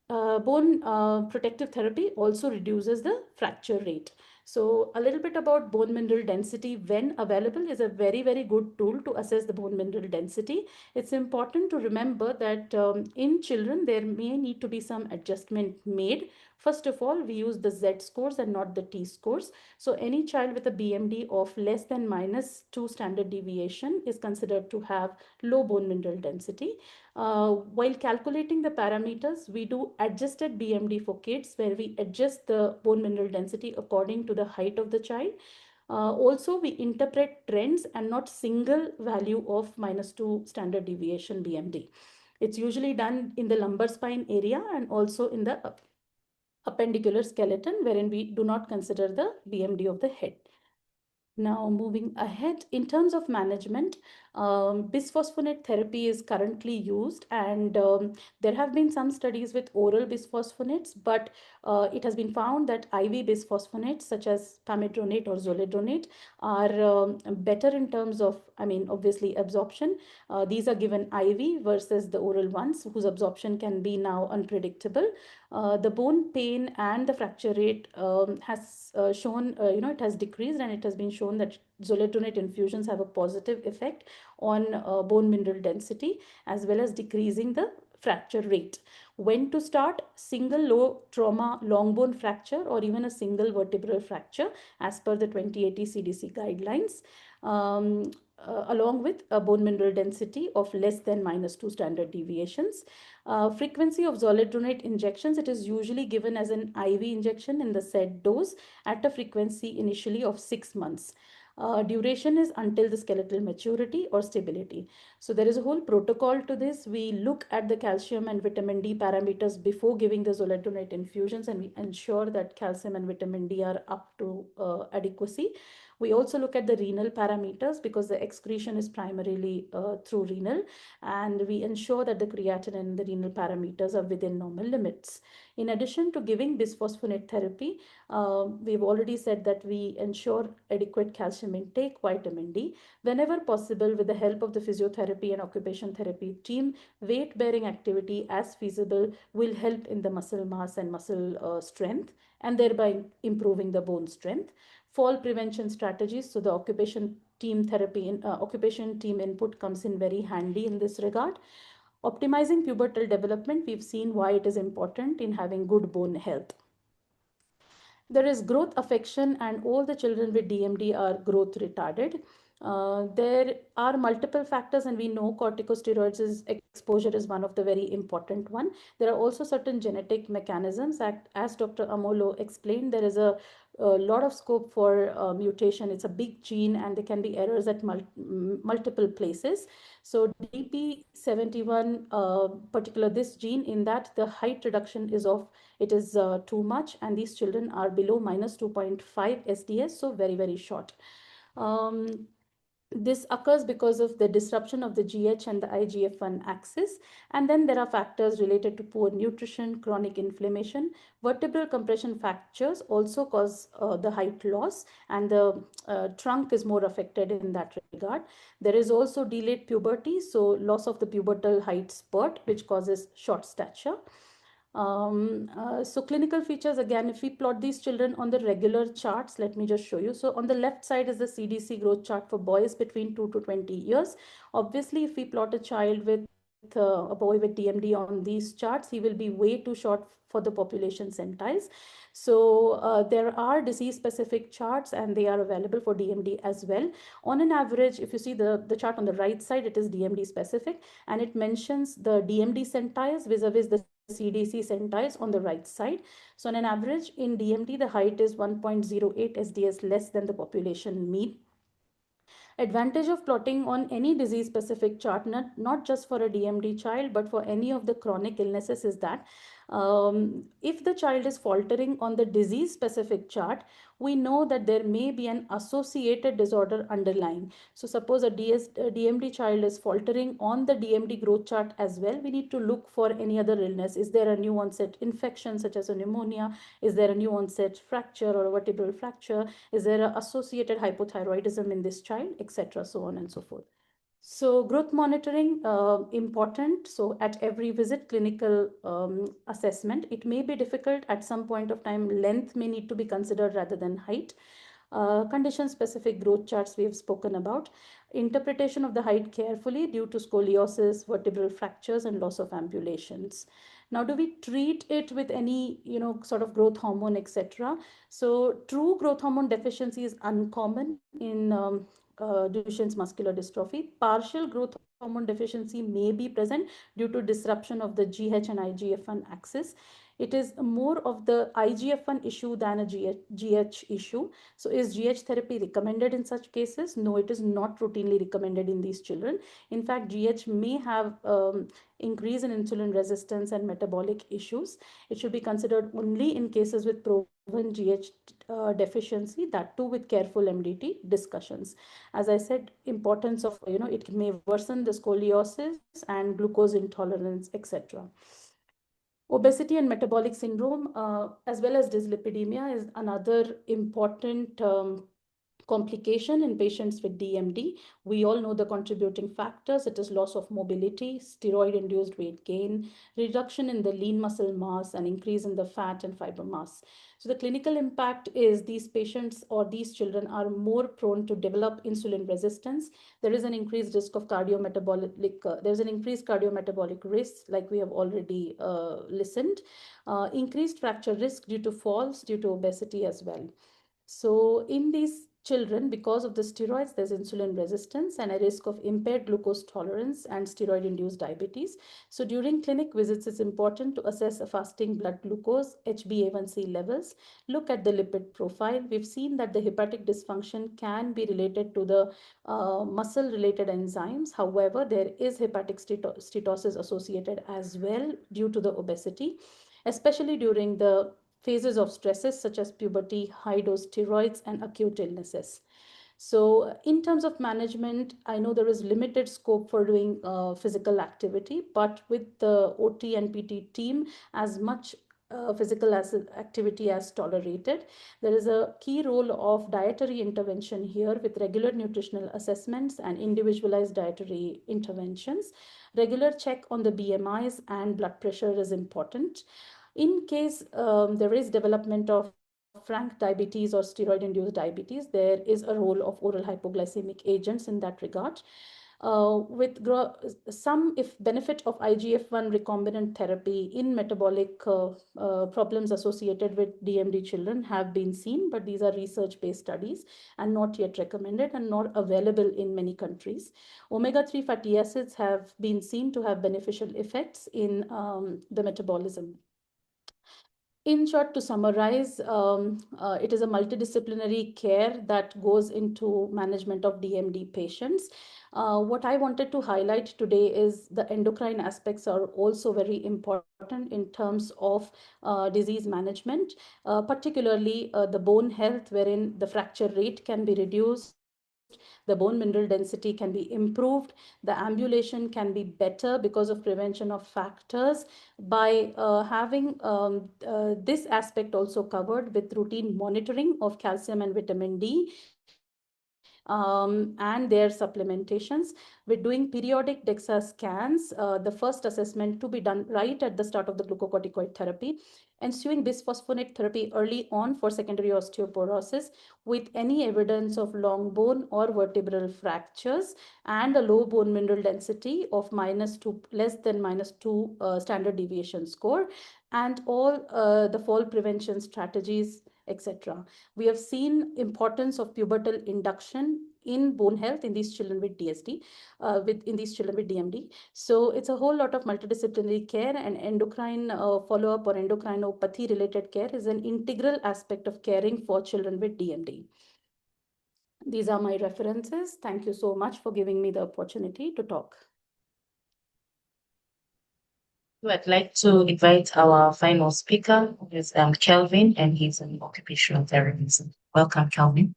Bone protective therapy also reduces the fracture rate. So a little bit about bone mineral density when available is a very, very good tool to assess the bone mineral density. It's important to remember that in children, there may need to be some adjustment made. First of all, we use the Z scores and not the T scores. So any child with a BMD of less than -2 standard deviation is considered to have low bone mineral density. While calculating the parameters, we do adjusted BMD for kids, where we adjust the bone mineral density according to the height of the child. Also, we interpret trends and not single value of -2 standard deviation BMD. It's usually done in the lumbar spine area and also in the appendicular skeleton, wherein we do not consider the BMD of the head. Now, moving ahead, in terms of management, bisphosphonate therapy is currently used, and there have been some studies with oral bisphosphonates, but it has been found that IV bisphosphonates such as pamidronate or zoledronate are better in terms of, obviously absorption. These are given IV versus the oral ones, whose absorption can be now unpredictable. The bone pain and the fracture rate has shown, it has decreased, and it has been shown that zoledronate infusions have a positive effect on bone mineral density, as well as decreasing the fracture rate. When to start? Single low trauma long bone fracture, or even a single vertebral fracture, as per the 2080 CDC guidelines. along with a bone mineral density of less than -2 standard deviations. Frequency of zoledronate injections, it is usually given as an IV injection in the said dose at a frequency initially of 6 months. Duration is until the skeletal maturity or stability. So there is a whole protocol to this. We look at the calcium and vitamin D parameters before giving the zoledronate infusions, and we ensure that calcium and vitamin D are up to adequacy. We also look at the renal parameters because the excretion is primarily through renal, and we ensure that the creatinine and the renal parameters are within normal limits. In addition to giving bisphosphonate therapy, we've already said that we ensure adequate calcium intake, vitamin D. Whenever possible, with the help of the physiotherapy and occupation therapy team, weight bearing activity as feasible will help in the muscle mass and muscle strength, and thereby improving the bone strength. Fall prevention strategies, so the occupation team therapy in occupation team input comes in very handy in this regard. Optimizing pubertal development, we've seen why it is important in having good bone health. There is growth affection, and all the children with DMD are growth retarded. There are multiple factors, and we know corticosteroids exposure is one of the very important one. There are also certain genetic mechanisms. As Dr. Amolo explained, there is a lot of scope for mutation. It's a big gene, and there can be errors at multiple places. So DP71, particular this gene, in that the height reduction is too much, and these children are below -2.5 SDS, so very, very short. This occurs because of the disruption of the GH and the IGF-1 axis. And then there are factors related to poor nutrition, chronic inflammation. Vertebral compression fractures also cause the height loss, and the trunk is more affected in that regard. There is also delayed puberty, so loss of the pubertal height spurt, which causes short stature. So clinical features, again, if we plot these children on the regular charts, let me just show you. So on the left side is the CDC growth chart for boys between 2 to 20 years. Obviously, if we plot a child with a boy with DMD on these charts, he will be way too short for the population centiles. So there are disease specific charts, and they are available for DMD as well. On an average, if you see the chart on the right side, it is DMD specific, and it mentions the DMD centiles vis-a-vis the CDC centiles on the right side. So on an average in DMD, the height is 1.08 SDS less than the population mean. Advantage of plotting on any disease specific chart, not just for a DMD child, but for any of the chronic illnesses, is that if the child is faltering on the disease specific chart, we know that there may be an associated disorder underlying. So suppose a DMD child is faltering on the DMD growth chart as well, we need to look for any other illness. Is there a new onset infection such as a pneumonia? Is there a new onset fracture or a vertebral fracture? Is there an associated hypothyroidism in this child, etc., so on and so forth. So growth monitoring, important. So at every visit, clinical assessment. It may be difficult at some point of time. Length may need to be considered rather than height. Condition-specific growth charts we have spoken about. Interpretation of the height carefully due to scoliosis, vertebral fractures, and loss of ambulations. Now, do we treat it with any, sort of growth hormone, etc.? So true growth hormone deficiency is uncommon in Duchenne's muscular dystrophy. Partial growth hormone deficiency may be present due to disruption of the GH and IGF-1 axis. It is more of the IGF-1 issue than a GH issue. So is GH therapy recommended in such cases? No, it is not routinely recommended in these children. In fact, GH may have increase in insulin resistance and metabolic issues. It should be considered only in cases with proven GH deficiency, that too with careful MDT discussions. As I said, importance of, it may worsen the scoliosis and glucose intolerance, etc. Obesity and metabolic syndrome, as well as dyslipidemia, is another important complication in patients with DMD. We all know the contributing factors. It is loss of mobility, steroid-induced weight gain, reduction in the lean muscle mass, and increase in the fat and fiber mass. So the clinical impact is these patients or these children are more prone to develop insulin resistance. There is an increased risk of cardiometabolic, there's an increased cardiometabolic risk, like we have already listened. Increased fracture risk due to falls, due to obesity as well. So in these children, because of the steroids, there's insulin resistance and a risk of impaired glucose tolerance and steroid-induced diabetes. So during clinic visits, it's important to assess a fasting blood glucose, HbA1c levels, look at the lipid profile. We've seen that the hepatic dysfunction can be related to the muscle-related enzymes. However, there is hepatic steatosis associated as well due to the obesity, especially during the phases of stresses such as puberty, high-dose steroids, and acute illnesses. So in terms of management, I know there is limited scope for doing physical activity, but with the OT and PT team, as much physical activity as tolerated. There is a key role of dietary intervention here with regular nutritional assessments and individualized dietary interventions. Regular check on the BMIs and blood pressure is important. In case there is development of frank diabetes or steroid-induced diabetes, there is a role of oral hypoglycemic agents in that regard. With some benefit of IGF-1 recombinant therapy in metabolic problems associated with DMD children have been seen, but these are research-based studies and not yet recommended and not available in many countries. Omega-3 fatty acids have been seen to have beneficial effects in the metabolism. In short, to summarize, it is a multidisciplinary care that goes into management of DMD patients. What I wanted to highlight today is the endocrine aspects are also very important in terms of disease management, particularly the bone health, wherein the fracture rate can be reduced, the bone mineral density can be improved, the ambulation can be better because of prevention of factors by having this aspect also covered with routine monitoring of calcium and vitamin D and their supplementations. With doing periodic DEXA scans, the first assessment to be done right at the start of the glucocorticoid therapy, ensuing bisphosphonate therapy early on for secondary osteoporosis with any evidence of long bone or vertebral fractures and a low bone mineral density of -2, less than -2 standard deviation score, and all the fall prevention strategies, etc. We have seen importance of pubertal induction in bone health in these children with DSD, in these children with DMD. So it's a whole lot of multidisciplinary care, and endocrine follow-up or endocrinopathy related care is an integral aspect of caring for children with DMD. These are my references. Thank you so much for giving me the opportunity to talk. I'd like to invite our final speaker, who is Kelvin, and he's an occupational therapist. Welcome, Kelvin.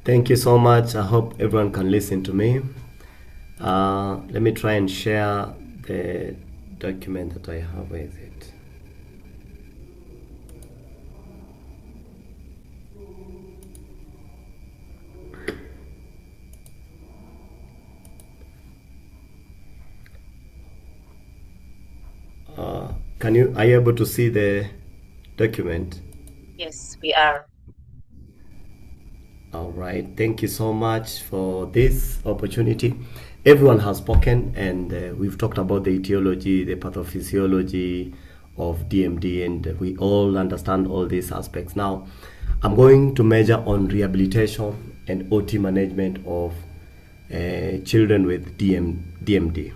Thank you so much. I hope everyone can listen to me. Let me try and share the document that I have with it. Are you able to see the document? Yes, we are. All right. Thank you so much for this opportunity. Everyone has spoken, and we've talked about the etiology, the pathophysiology of DMD, and we all understand all these aspects. Now, I'm going to measure on rehabilitation and OT management of children with DMD.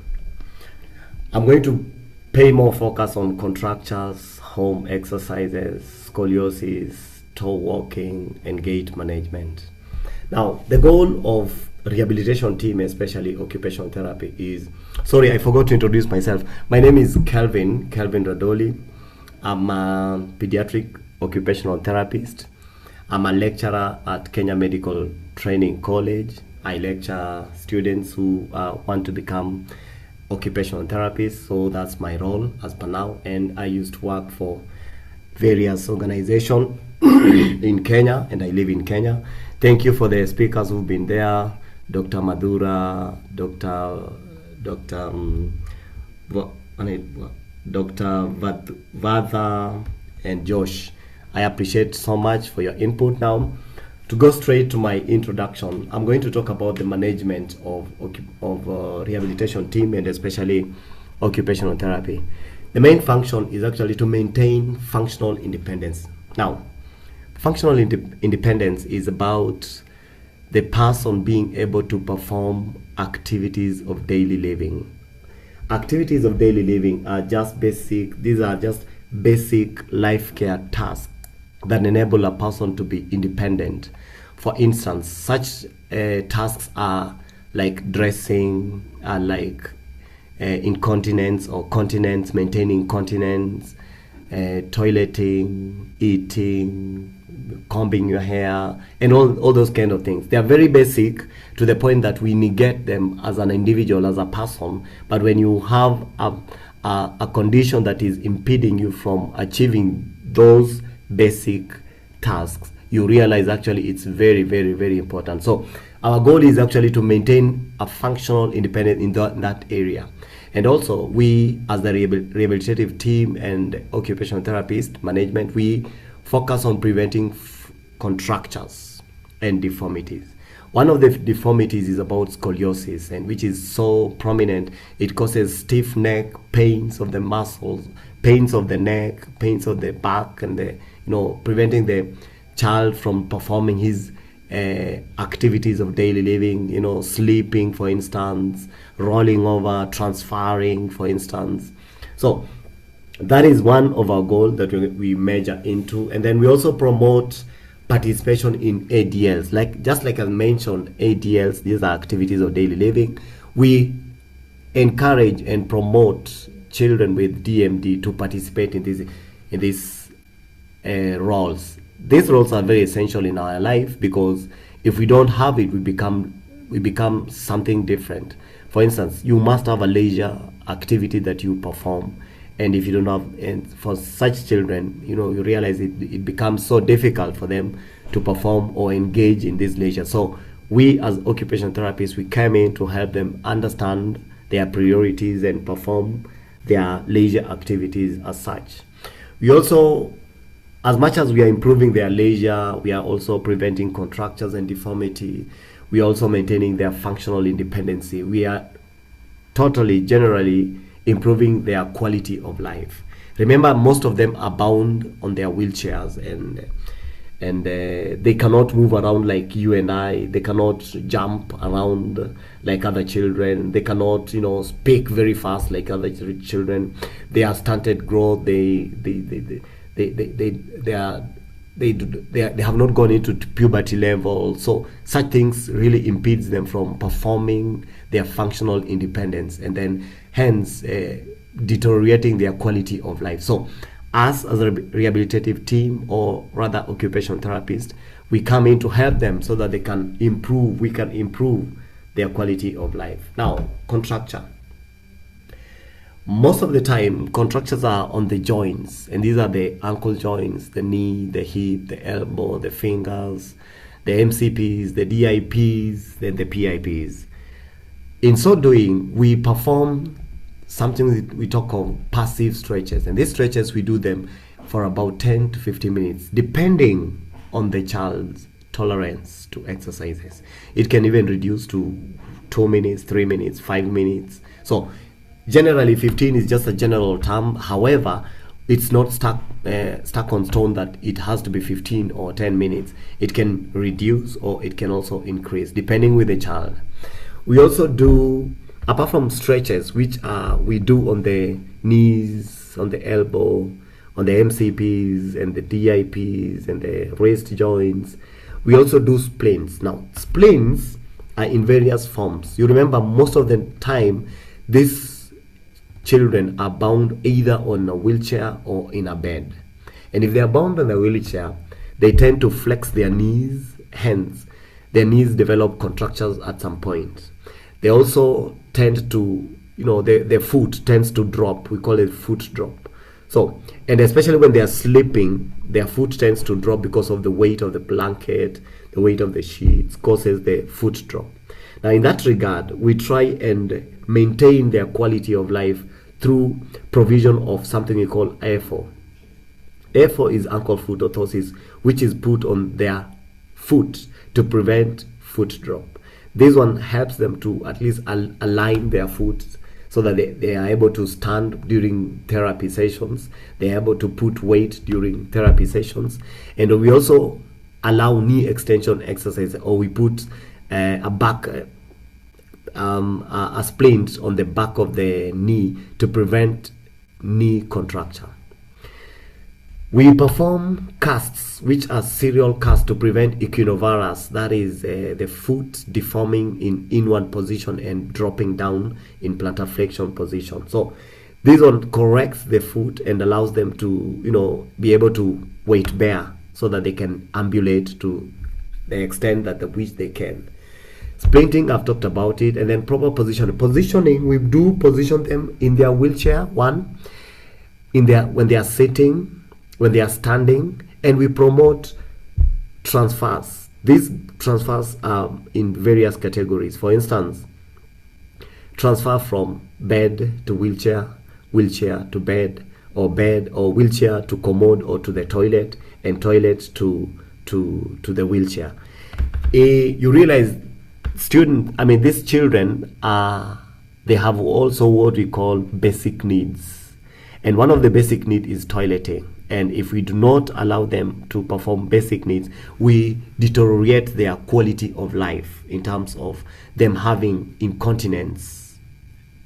I'm going to pay more focus on contractures, home exercises, scoliosis, toe walking, and gait management. Now, the goal of rehabilitation team, especially occupational therapy, is, sorry, I forgot to introduce myself. My name is Kelvin Radoli. I'm a pediatric occupational therapist. I'm a lecturer at Kenya Medical Training College. I lecture students who want to become occupational therapists, so that's my role as per now. And I used to work for various organizations in Kenya, and I live in Kenya. Thank you for the speakers who've been there, Dr. Madhura, Dr. Vadha, and Josh. I appreciate so much for your input. Now, to go straight to my introduction, I'm going to talk about the management of rehabilitation team, and especially occupational therapy. The main function is actually to maintain functional independence. Now, Functional independence is about the person being able to perform activities of daily living. Activities of daily living are just basic life care tasks that enable a person to be independent. For instance, such tasks are like dressing, like incontinence or continence, maintaining continence, toileting, eating, combing your hair, and all those kind of things. They are very basic to the point that we negate them as an individual, as a person. But when you have a condition that is impeding you from achieving those basic tasks, you realize actually it's very, very, very important. So our goal is actually to maintain a functional independence in that area. And also, we as the rehabilitative team and occupational therapist management, we focus on preventing contractures and deformities. One of the deformities is about scoliosis, and which is so prominent. It causes stiff neck, pains of the muscles, pains of the neck, pains of the back, and preventing the child from performing his activities of daily living, sleeping, for instance, rolling over, transferring, for instance. So that is one of our goals that we measure into. And then we also promote participation in ADLs. Just like I mentioned, ADLs, these are activities of daily living. We encourage and promote children with DMD to participate in these roles. These roles are very essential in our life, because if we don't have it, we become something different. For instance, you must have a leisure activity that you perform, and if you don't have, and for such children, you realize it becomes so difficult for them to perform or engage in this leisure. So we as occupational therapists, we come in to help them understand their priorities and perform their leisure activities as such. We also, as much as we are improving their leisure, we are also preventing contractures and deformity. We are also maintaining their functional independency. We are generally improving their quality of life. Remember, most of them are bound on their wheelchairs, and they cannot move around like you and I. They cannot jump around like other children. They cannot, speak very fast like other children. They are stunted growth. They have not gone into puberty level. So such things really impedes them from performing their functional independence, and then hence deteriorating their quality of life. So us as a rehabilitative team, or rather occupational therapists, we come in to help them so that we can improve their quality of life. Now, contracture. Most of the time, contractures are on the joints, and these are the ankle joints, the knee, the hip, the elbow, the fingers, the MCPs, the DIPs, then the PIPs. In so doing, we perform something that we talk of passive stretches, and these stretches, we do them for about 10 to 15 minutes, depending on the child's tolerance to exercises. It can even reduce to 2 minutes, 3 minutes, 5 minutes. So generally 15 is just a general term. However, it's not stuck on stone that it has to be 15 or 10 minutes. It can reduce, or it can also increase depending with the child. We also do, apart from stretches, which we do on the knees, on the elbow, on the MCPs and the DIPs and the wrist joints, we also do splints. Now, splints are in various forms. You remember, most of the time, these children are bound either on a wheelchair or in a bed. And if they are bound on a wheelchair, they tend to flex their knees, hence their knees develop contractures at some point. They also tend to, their foot tends to drop. We call it foot drop. So, and especially when they are sleeping, their foot tends to drop because of the weight of the blanket, the weight of the sheets causes the foot drop. Now, in that regard, we try and maintain their quality of life through provision of something we call AFO. AFO is ankle foot orthosis, which is put on their foot to prevent foot drop. This one helps them to at least align their foot so that they are able to stand during therapy sessions. They are able to put weight during therapy sessions. And we also allow knee extension exercise, or we put a splint on the back of the knee to prevent knee contracture. We perform casts, which are serial casts, to prevent equinovarus, that is the foot deforming in inward position and dropping down in plantar flexion position. So this one corrects the foot and allows them to, be able to weight bear so that they can ambulate to the extent that which they can. Splinting, I've talked about it, and then proper positioning. Positioning, we do position them in their wheelchair, when they are sitting, when they are standing, and we promote transfers. These transfers are in various categories. For instance, transfer from bed to wheelchair, wheelchair to bed or wheelchair to commode or to the toilet, and toilet to the wheelchair. You realize these children they have also what we call basic needs, and one of the basic needs is toileting. And if we do not allow them to perform basic needs, we deteriorate their quality of life in terms of them having incontinence,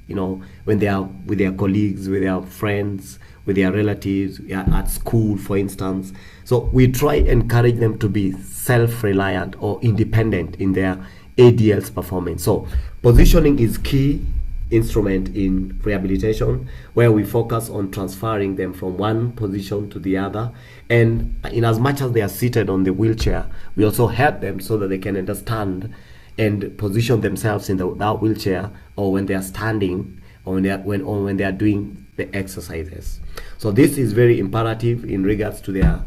when they are with their colleagues, with their friends, with their relatives, at school, for instance. So we try and encourage them to be self-reliant or independent in their ADL's performance. So positioning is key instrument in rehabilitation, where we focus on transferring them from one position to the other, and in as much as they are seated on the wheelchair, we also help them so that they can understand and position themselves in that wheelchair, or when they are standing, or when they are doing the exercises. So this is very imperative in regards to their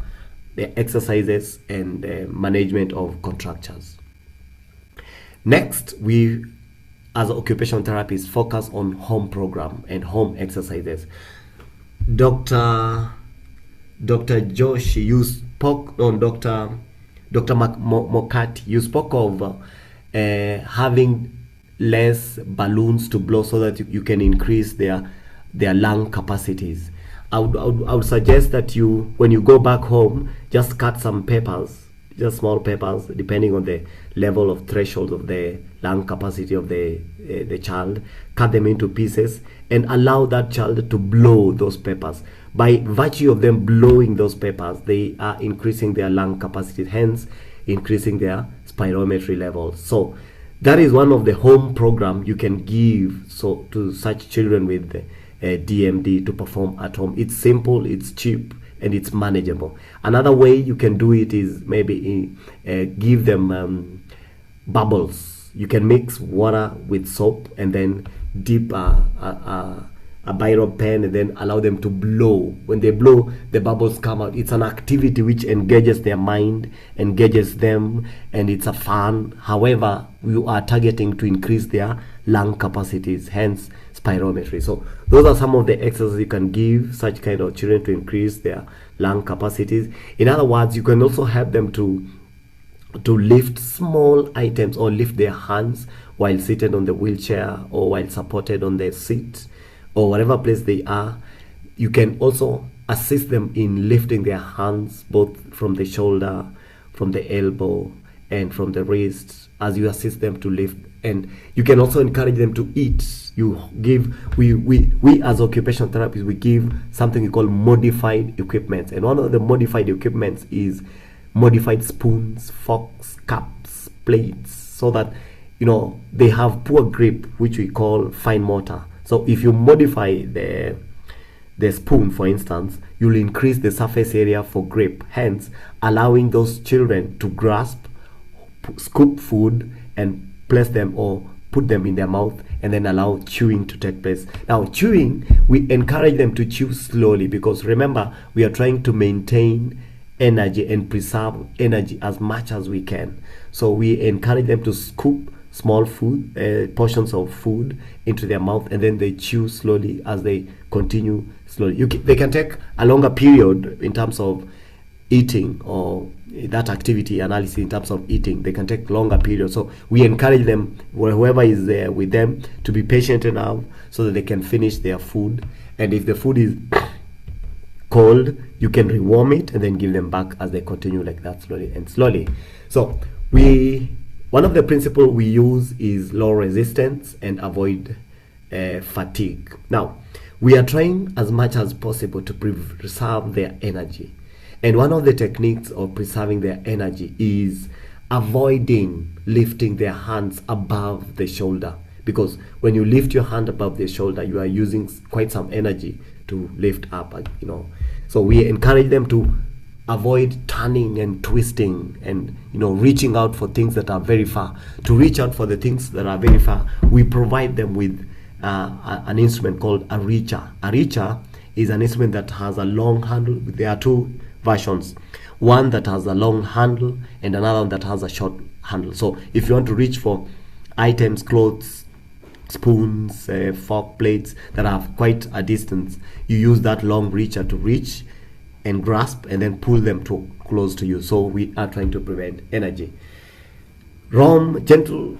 exercises and management of contractures. Next, we as occupational therapists focus on home program and home exercises. Dr. Josh, you spoke on Dr. Mokati, you spoke of having less balloons to blow so that you can increase their lung capacities. I would suggest that when you go back home, just cut some papers, just small papers, depending on the level of threshold of the lung capacity of the child. Cut them into pieces and allow that child to blow those papers. By virtue of them blowing those papers, they are increasing their lung capacity, hence increasing their spirometry levels. So that is one of the home program you can give to such children with DMD to perform at home. It's simple, it's cheap, and it's manageable. Another way you can do it is maybe give them bubbles. You can mix water with soap and then dip a biro pen and then allow them to blow. When they blow, the bubbles come out. It's an activity which engages their mind, engages them, and it's a fun. However, we are targeting to increase their lung capacities, hence spirometry. So those are some of the exercises you can give such kind of children to increase their lung capacities. In other words, you can also help them to lift small items or lift their hands while seated on the wheelchair or while supported on the seat or whatever place they are. You can also assist them in lifting their hands both from the shoulder, from the elbow, and from the wrist as you assist them to lift. And you can also encourage them to eat. We as occupational therapists, we give something we call modified equipment, and one of the modified equipments is modified spoons, forks, cups, plates, so that they have poor grip, which we call fine motor. So if you modify the spoon, for instance, you'll increase the surface area for grip, hence allowing those children to grasp, scoop food and place them or put them in their mouth, and then allow chewing to take place. Now, chewing, we encourage them to chew slowly, because remember, we are trying to maintain energy and preserve energy as much as we can. So we encourage them to scoop small food, portions of food into their mouth, and then they chew slowly as they continue slowly. They can take a longer period in terms of eating or that activity analysis in terms of eating. They can take longer periods. So we encourage them, whoever is there with them, to be patient enough so that they can finish their food. And if the food is cold, you can rewarm it and then give them back as they continue like that, slowly and slowly. So one of the principles we use is low resistance and avoid fatigue. Now, we are trying as much as possible to preserve their energy. And one of the techniques of preserving their energy is avoiding lifting their hands above the shoulder. Because when you lift your hand above the shoulder, you are using quite some energy to lift up, So we encourage them to avoid turning and twisting and, reaching out for things that are very far. To reach out for the things that are very far, we provide them with an instrument called a reacher. A reacher is an instrument that has a long handle. There are two versions. One that has a long handle and another one that has a short handle. So if you want to reach for items, clothes, spoons, fork, plates that have quite a distance, you use that long reacher to reach and grasp and then pull them close to you. So we are trying to prevent energy. Gentle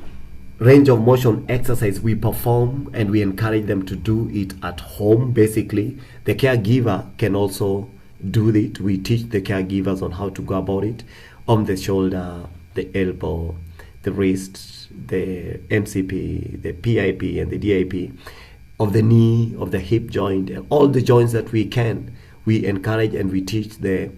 range of motion exercise we perform, and we encourage them to do it at home. Basically, the caregiver can also do it. We teach the caregivers on how to go about it, on the shoulder, the elbow, the wrist, the MCP, the PIP and the DIP, of the knee, of the hip joint, all the joints that we can. We encourage and we teach the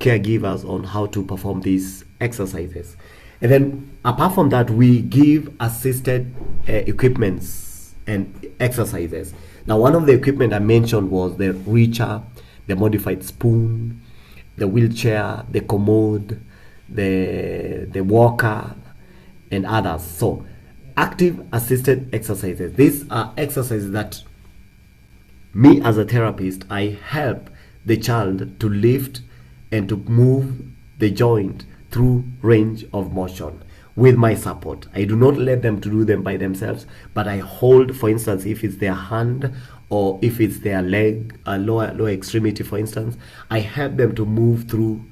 caregivers on how to perform these exercises. And then apart from that, we give assisted equipments and exercises. Now, one of the equipment I mentioned was the reacher, the modified spoon, the wheelchair, the commode, the walker, and others. So active assisted exercises. These are exercises that me as a therapist, I help the child to lift and to move the joint through range of motion with my support. I do not let them to do them by themselves, but I hold, for instance, if it's their hand or if it's their leg, a lower extremity, for instance, I help them to move through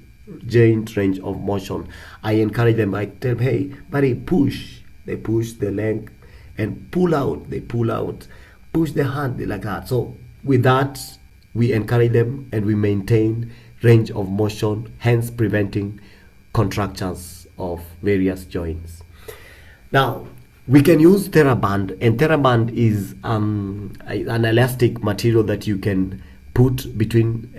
joint range of motion. I encourage them. I tell them, hey, buddy, push. They push the leg, and pull out. They pull out. Push the hand, like that. So with that, we encourage them and we maintain range of motion, hence preventing contractures of various joints. Now, we can use TheraBand, and TheraBand is an elastic material that you can put between,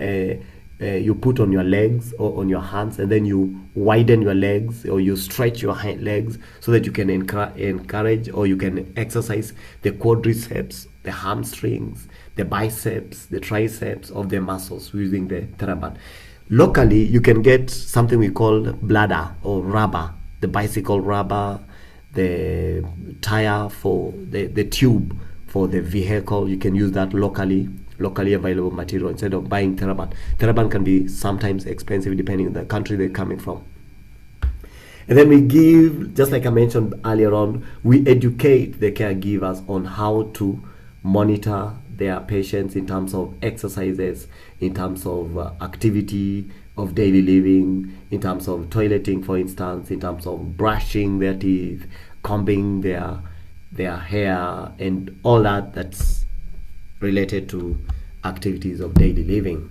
you put on your legs or on your hands, and then you widen your legs or you stretch your legs so that you can encourage or you can exercise the quadriceps, the hamstrings, the biceps, the triceps of the muscles using the TheraBand. Locally, you can get something we call bladder or rubber, the bicycle rubber, the tire for the tube for the vehicle. You can use that locally available material instead of buying TheraBand. TheraBand can be sometimes expensive depending on the country they're coming from. And then we give, just like I mentioned earlier on, we educate the caregivers on how to monitor their patients in terms of exercises, in terms of activity of daily living, in terms of toileting, for instance, in terms of brushing their teeth, combing their hair, and all that's related to activities of daily living.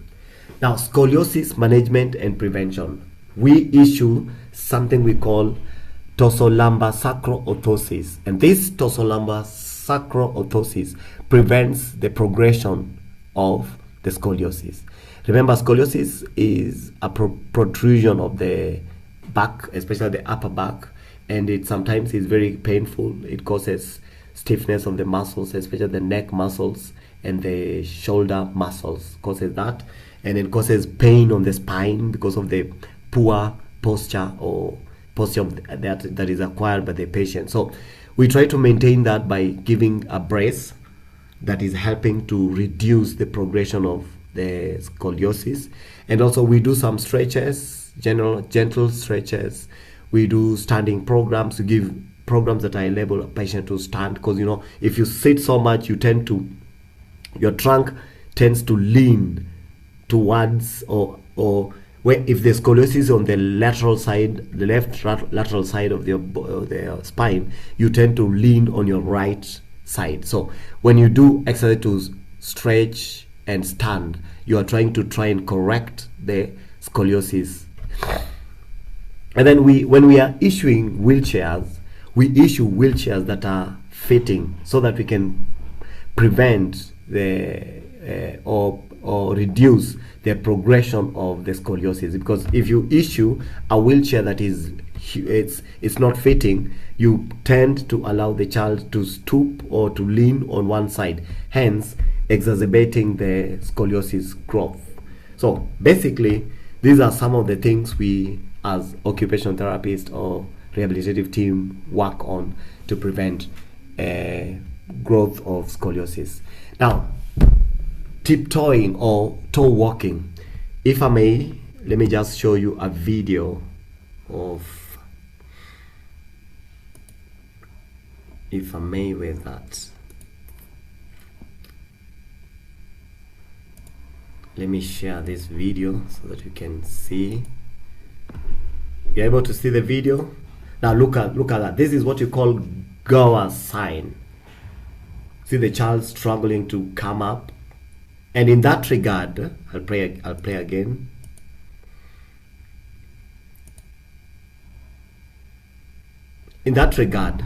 Now, scoliosis management and prevention. We issue something we call torsolumbar sacroorthosis, and this torsolumbar sacroorthosis prevents the progression of the scoliosis. Remember, scoliosis is a protrusion of the back, especially the upper back, and it sometimes is very painful. It causes stiffness of the muscles, especially the neck muscles and the shoulder muscles, causes that, and it causes pain on the spine because of the poor posture or posture that is acquired by the patient. So we try to maintain that by giving a brace that is helping to reduce the progression of the scoliosis. And also we do some stretches, gentle stretches. We do standing programs, to give programs that enable a patient to stand, because if you sit so much, your trunk tends to lean towards, or where if the scoliosis on the lateral side, the left lateral side of the spine, you tend to lean on your right side. So when you do exercise to stretch and stand, you are trying to correct the scoliosis. And then when we are issuing wheelchairs, we issue wheelchairs that are fitting so that we can prevent the or reduce the progression of the scoliosis. Because if you issue a wheelchair that is it's not fitting, you tend to allow the child to stoop or to lean on one side, hence exacerbating the scoliosis growth. So basically, these are some of the things we as occupational therapists or rehabilitative team work on to prevent growth of scoliosis. Now, tiptoeing or toe walking. If I may, let me just show you a video of, if I may, with that. Let me share this video so that you can see. You're able to see the video? Now look at that. This is what you call Gower sign. See the child struggling to come up. And in that regard, I'll play again. In that regard,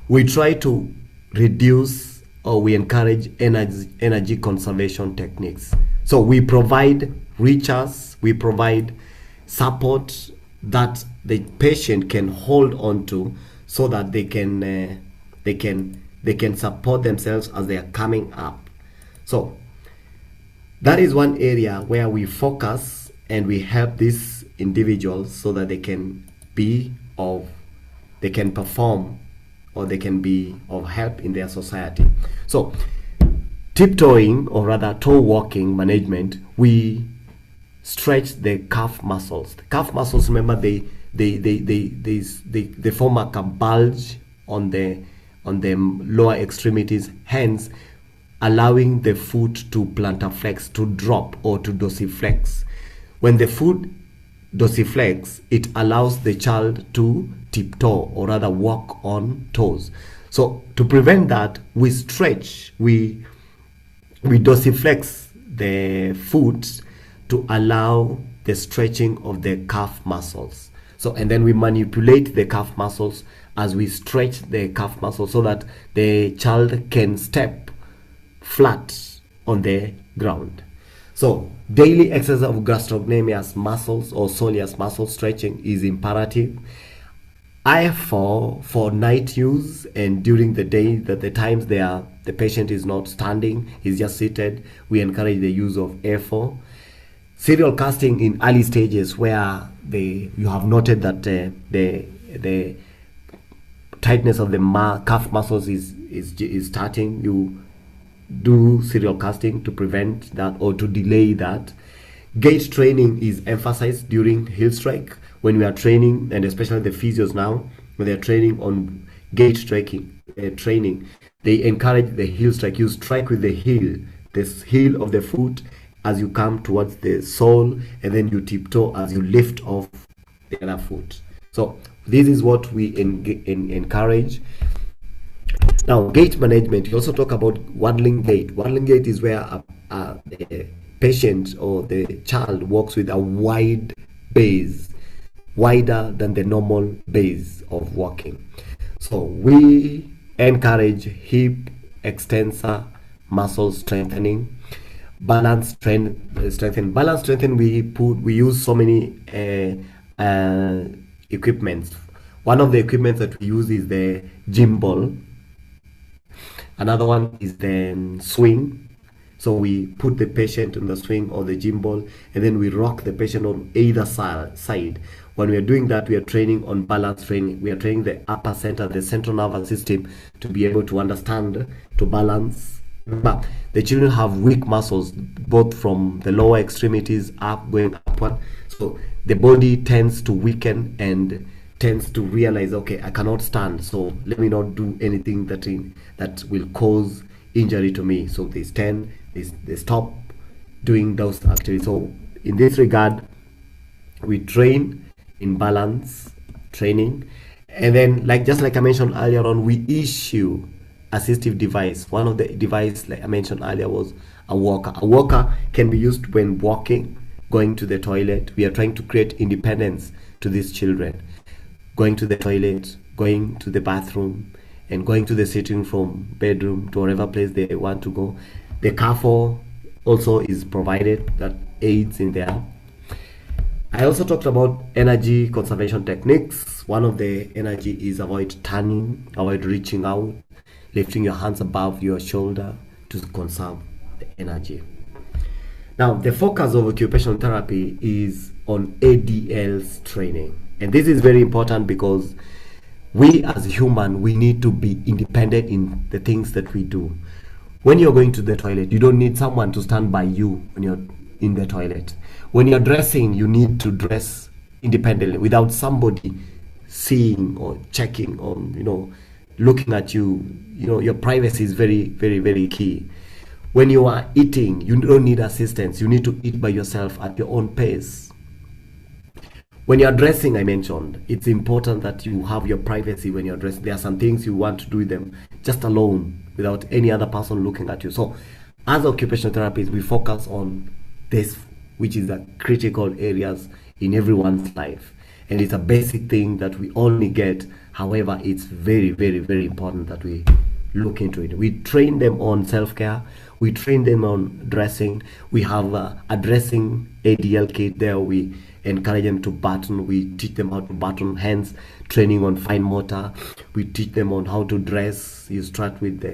we try to reduce or we encourage energy conservation techniques. So we provide reachers, we provide support that the patient can hold on to so that they can support themselves as they are coming up. So that is one area where we focus and we help these individuals so that they can perform or they can be of help in their society. So tiptoeing, or rather toe walking management, we stretch the calf muscles. The calf muscles, remember, they form like a bulge on the lower extremities, hence allowing the foot to plantar flex, to drop, or to dorsiflex. When the foot dorsiflex, it allows the child to tiptoe, or rather walk on toes. So to prevent that, we stretch, we dorsiflex the foot to allow the stretching of the calf muscles. So, and then we manipulate the calf muscles as we stretch the calf muscles so that the child can step flat on the ground. So daily exercise of gastrocnemius muscles or soleus muscle stretching is imperative. For night use and during the day, that the times the patient is not standing, he's just seated, we encourage the use of F4. Serial casting in early stages where you have noted that the tightness of the calf muscles is starting, you do serial casting to prevent that or to delay that. Gait training is emphasized during heel strike when we are training, and especially the physios now, when they are training on gait training, they encourage the heel strike. You strike with the heel of the foot as you come towards the sole, and then you tiptoe as you lift off the other foot. So this is what we encourage. Now, gait management, you also talk about waddling gait. Waddling gait is where the patient or the child walks with a wide base, wider than the normal base of walking. So we encourage hip extensor muscle strengthening, balance strengthening. Balance strengthening, we use so many equipments. One of the equipments that we use is the gym ball. Another one is the swing. So we put the patient on the swing or the gym ball, and then we rock the patient on either side. When we are doing that, we are training on balance training. We are training the upper center, the central nervous system, to be able to understand, to balance. But the children have weak muscles, both from the lower extremities going upward. So the body tends to weaken and tends to realize, okay, I cannot stand, so let me not do anything that will cause injury to me. So they stop doing those activities. So in this regard, We train in balance training. And then, just like I mentioned earlier on, we issue assistive device. One of the device, like I mentioned earlier, was a walker. A walker can be used when walking, going to the toilet. We are trying to create independence to these children. Going to the toilet, going to the bathroom, and going to the sitting room, bedroom, to whatever place they want to go. The CAFO also is provided, that aids in there. I also talked about energy conservation techniques. One of the energy is avoid turning, avoid reaching out, lifting your hands above your shoulder to conserve the energy. Now, the focus of occupational therapy is on ADL's training. And this is very important because we as human, we need to be independent in the things that we do. When you're going to the toilet, you don't need someone to stand by you when you're in the toilet. When you're dressing, you need to dress independently without somebody seeing or checking or, looking at you. Your privacy is very, very, very key. When you are eating, you don't need assistance. You need to eat by yourself at your own pace. When you're dressing, I mentioned, it's important that you have your privacy when you're dressing. There are some things you want to do with them just alone without any other person looking at you. So as occupational therapists, we focus on this, which is the critical areas in everyone's life. And it's a basic thing that we only get. However, it's very, very, very important that we look into it. We train them on self-care. We train them on dressing. We have a dressing ADL kit there. We encourage them to button. We teach them how to button, hence training on fine motor. We teach them on how to dress. You start with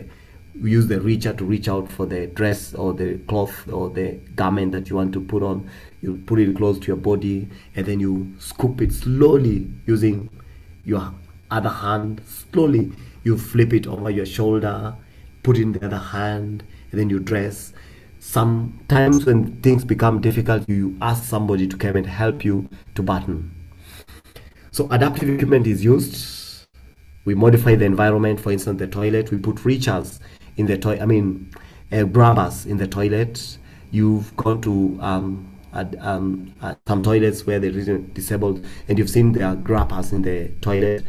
we use the reacher to reach out for the dress or the cloth or the garment that you want to put on. You put it close to your body, and then you scoop it slowly using your other hand. Slowly you flip it over your shoulder, put in the other hand, and then you dress. Sometimes when things become difficult, you ask somebody to come and help you to button. So adaptive equipment is used. We modify the environment. For instance, the toilet, we put reachers in the grabbers in the toilet. You've gone to some toilets where they're disabled, and you've seen there are grabbers in the toilet.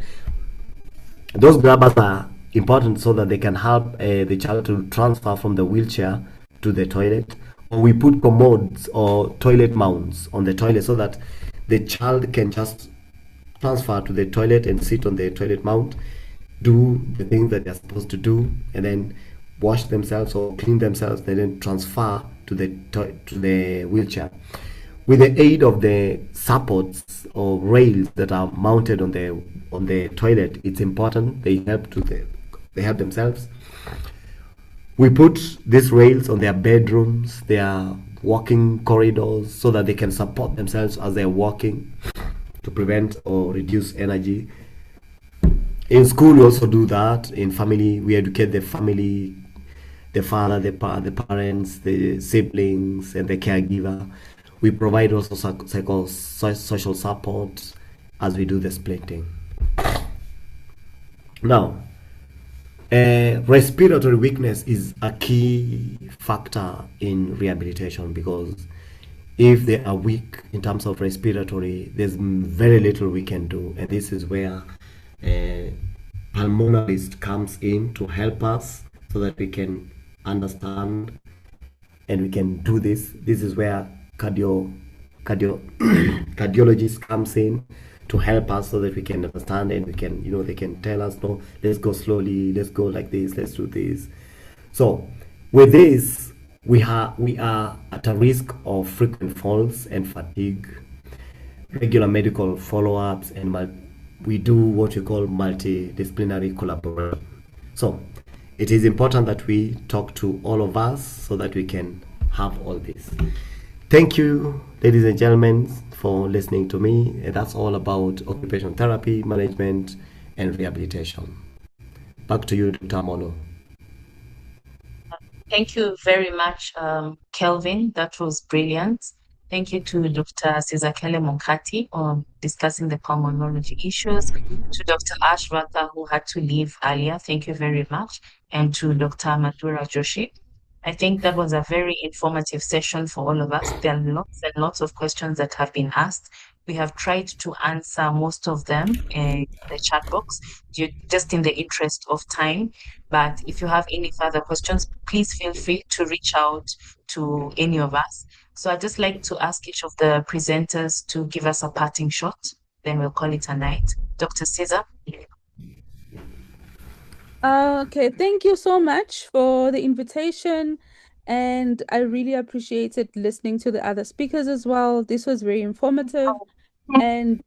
Those grabbers are important so that they can help the child to transfer from the wheelchair to the toilet. Or we put commodes or toilet mounts on the toilet so that the child can just transfer to the toilet and sit on the toilet mount, do the things that they're supposed to do, and then wash themselves or clean themselves, and then transfer to the wheelchair. With the aid of the supports or rails that are mounted on the toilet, it's important they help themselves. We put these rails on their bedrooms, their walking corridors, so that they can support themselves as they're walking to prevent or reduce energy. In school, we also do that. In family, we educate the family, the father, the parents, the siblings, and the caregiver. We provide also social support as we do the splitting. Now, respiratory weakness is a key factor in rehabilitation, because if they are weak in terms of respiratory, there's very little we can do. And this is where a pulmonologist comes in to help us so that we can understand and we can do this. This is where cardiologist comes in to help us so that we can understand, and we can, they can tell us, no, let's go slowly, let's go like this, let's do this. So with this, we are at a risk of frequent falls and fatigue, regular medical follow-ups, and we do what you call multidisciplinary collaboration. So it is important that we talk to all of us so that we can have all this. Thank you, ladies and gentlemen, for listening to me. And that's all about occupational therapy, management, and rehabilitation. Back to you, Dr. Molo. Thank you very much, Kelvin. That was brilliant. Thank you to Dr. Sizakele Monkati on discussing the pulmonology issues, to Dr. Ash Ratha, who had to leave earlier. Thank you very much. And to Dr. Madhura Joshi. I think that was a very informative session for all of us. There are lots and lots of questions that have been asked. We have tried to answer most of them in the chat box, just in the interest of time. But if you have any further questions, please feel free to reach out to any of us. So I'd just like to ask each of the presenters to give us a parting shot, then we'll call it a night. Dr. Caesar. Okay, thank you so much for the invitation. And I really appreciated listening to the other speakers as well. This was very informative. And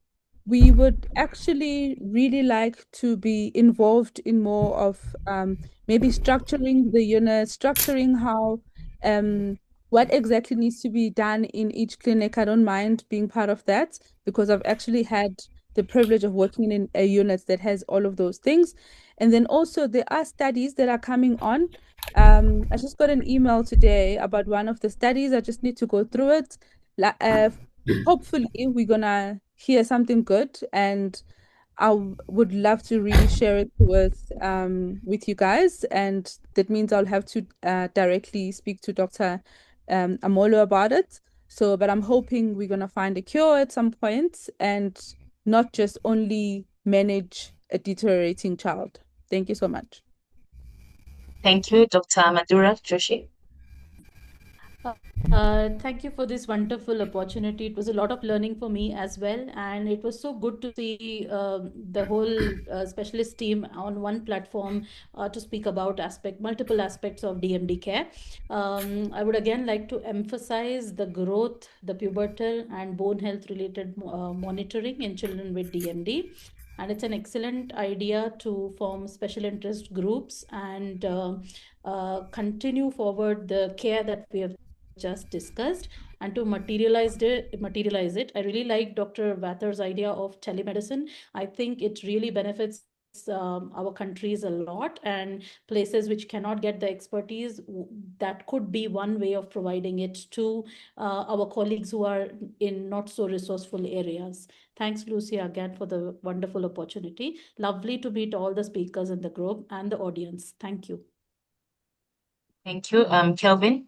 we would actually really like to be involved in more of maybe structuring the unit, structuring how what exactly needs to be done in each clinic. I don't mind being part of that because I've actually had the privilege of working in a unit that has all of those things. And then also there are studies that are coming on. I just got an email today about one of the studies. I just need to go through it. Hopefully we're gonna hear something good, and would love to really share it with you guys. And that means I'll have to directly speak to Dr. Amolo about it. So, but I'm hoping we're gonna find a cure at some point and not just only manage a deteriorating child. Thank you so much. Thank you, Dr. Madura Joshi. Thank you for this wonderful opportunity. It was a lot of learning for me as well, and it was so good to see the whole specialist team on one platform to speak about multiple aspects of DMD care. I would again like to emphasize the growth, the pubertal and bone health related monitoring in children with DMD. And it's an excellent idea to form special interest groups and continue forward the care that we have just discussed, and to materialize it. I really like Dr. Vathar's idea of telemedicine. I think it really benefits our countries a lot, and places which cannot get the expertise, that could be one way of providing it to our colleagues who are in not so resourceful areas. Thanks, Lucia, again for the wonderful opportunity. Lovely to meet all the speakers in the group and the audience. Thank you. Thank you. Kelvin.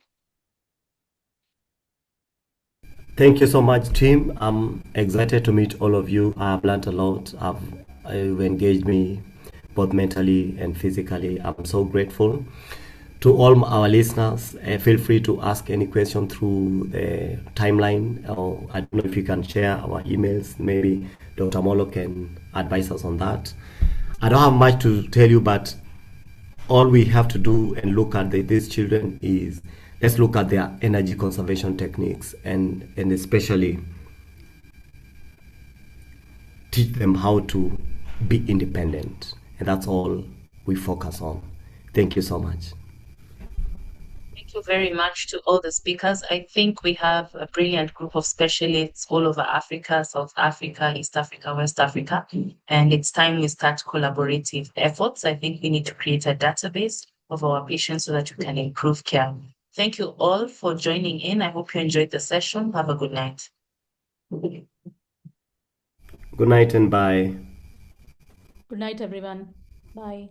Thank you so much, team. I'm excited to meet all of you. I've learned a lot. You've engaged me both mentally and physically. I'm so grateful. To all our listeners, feel free to ask any question through the timeline, or I don't know if you can share our emails. Maybe Dr. Molo can advise us on that. I don't have much to tell you, but all we have to do and look at these children is, let's look at their energy conservation techniques, and especially teach them how to be independent. And that's all we focus on. Thank you so much. Thank you very much to all the speakers. I think we have a brilliant group of specialists all over Africa, South Africa, East Africa, West Africa, and it's time we start collaborative efforts. I think we need to create a database of our patients so that we can improve care. Thank you all for joining in. I hope you enjoyed the session. Have a good night. Good night and bye. Good night, everyone. Bye.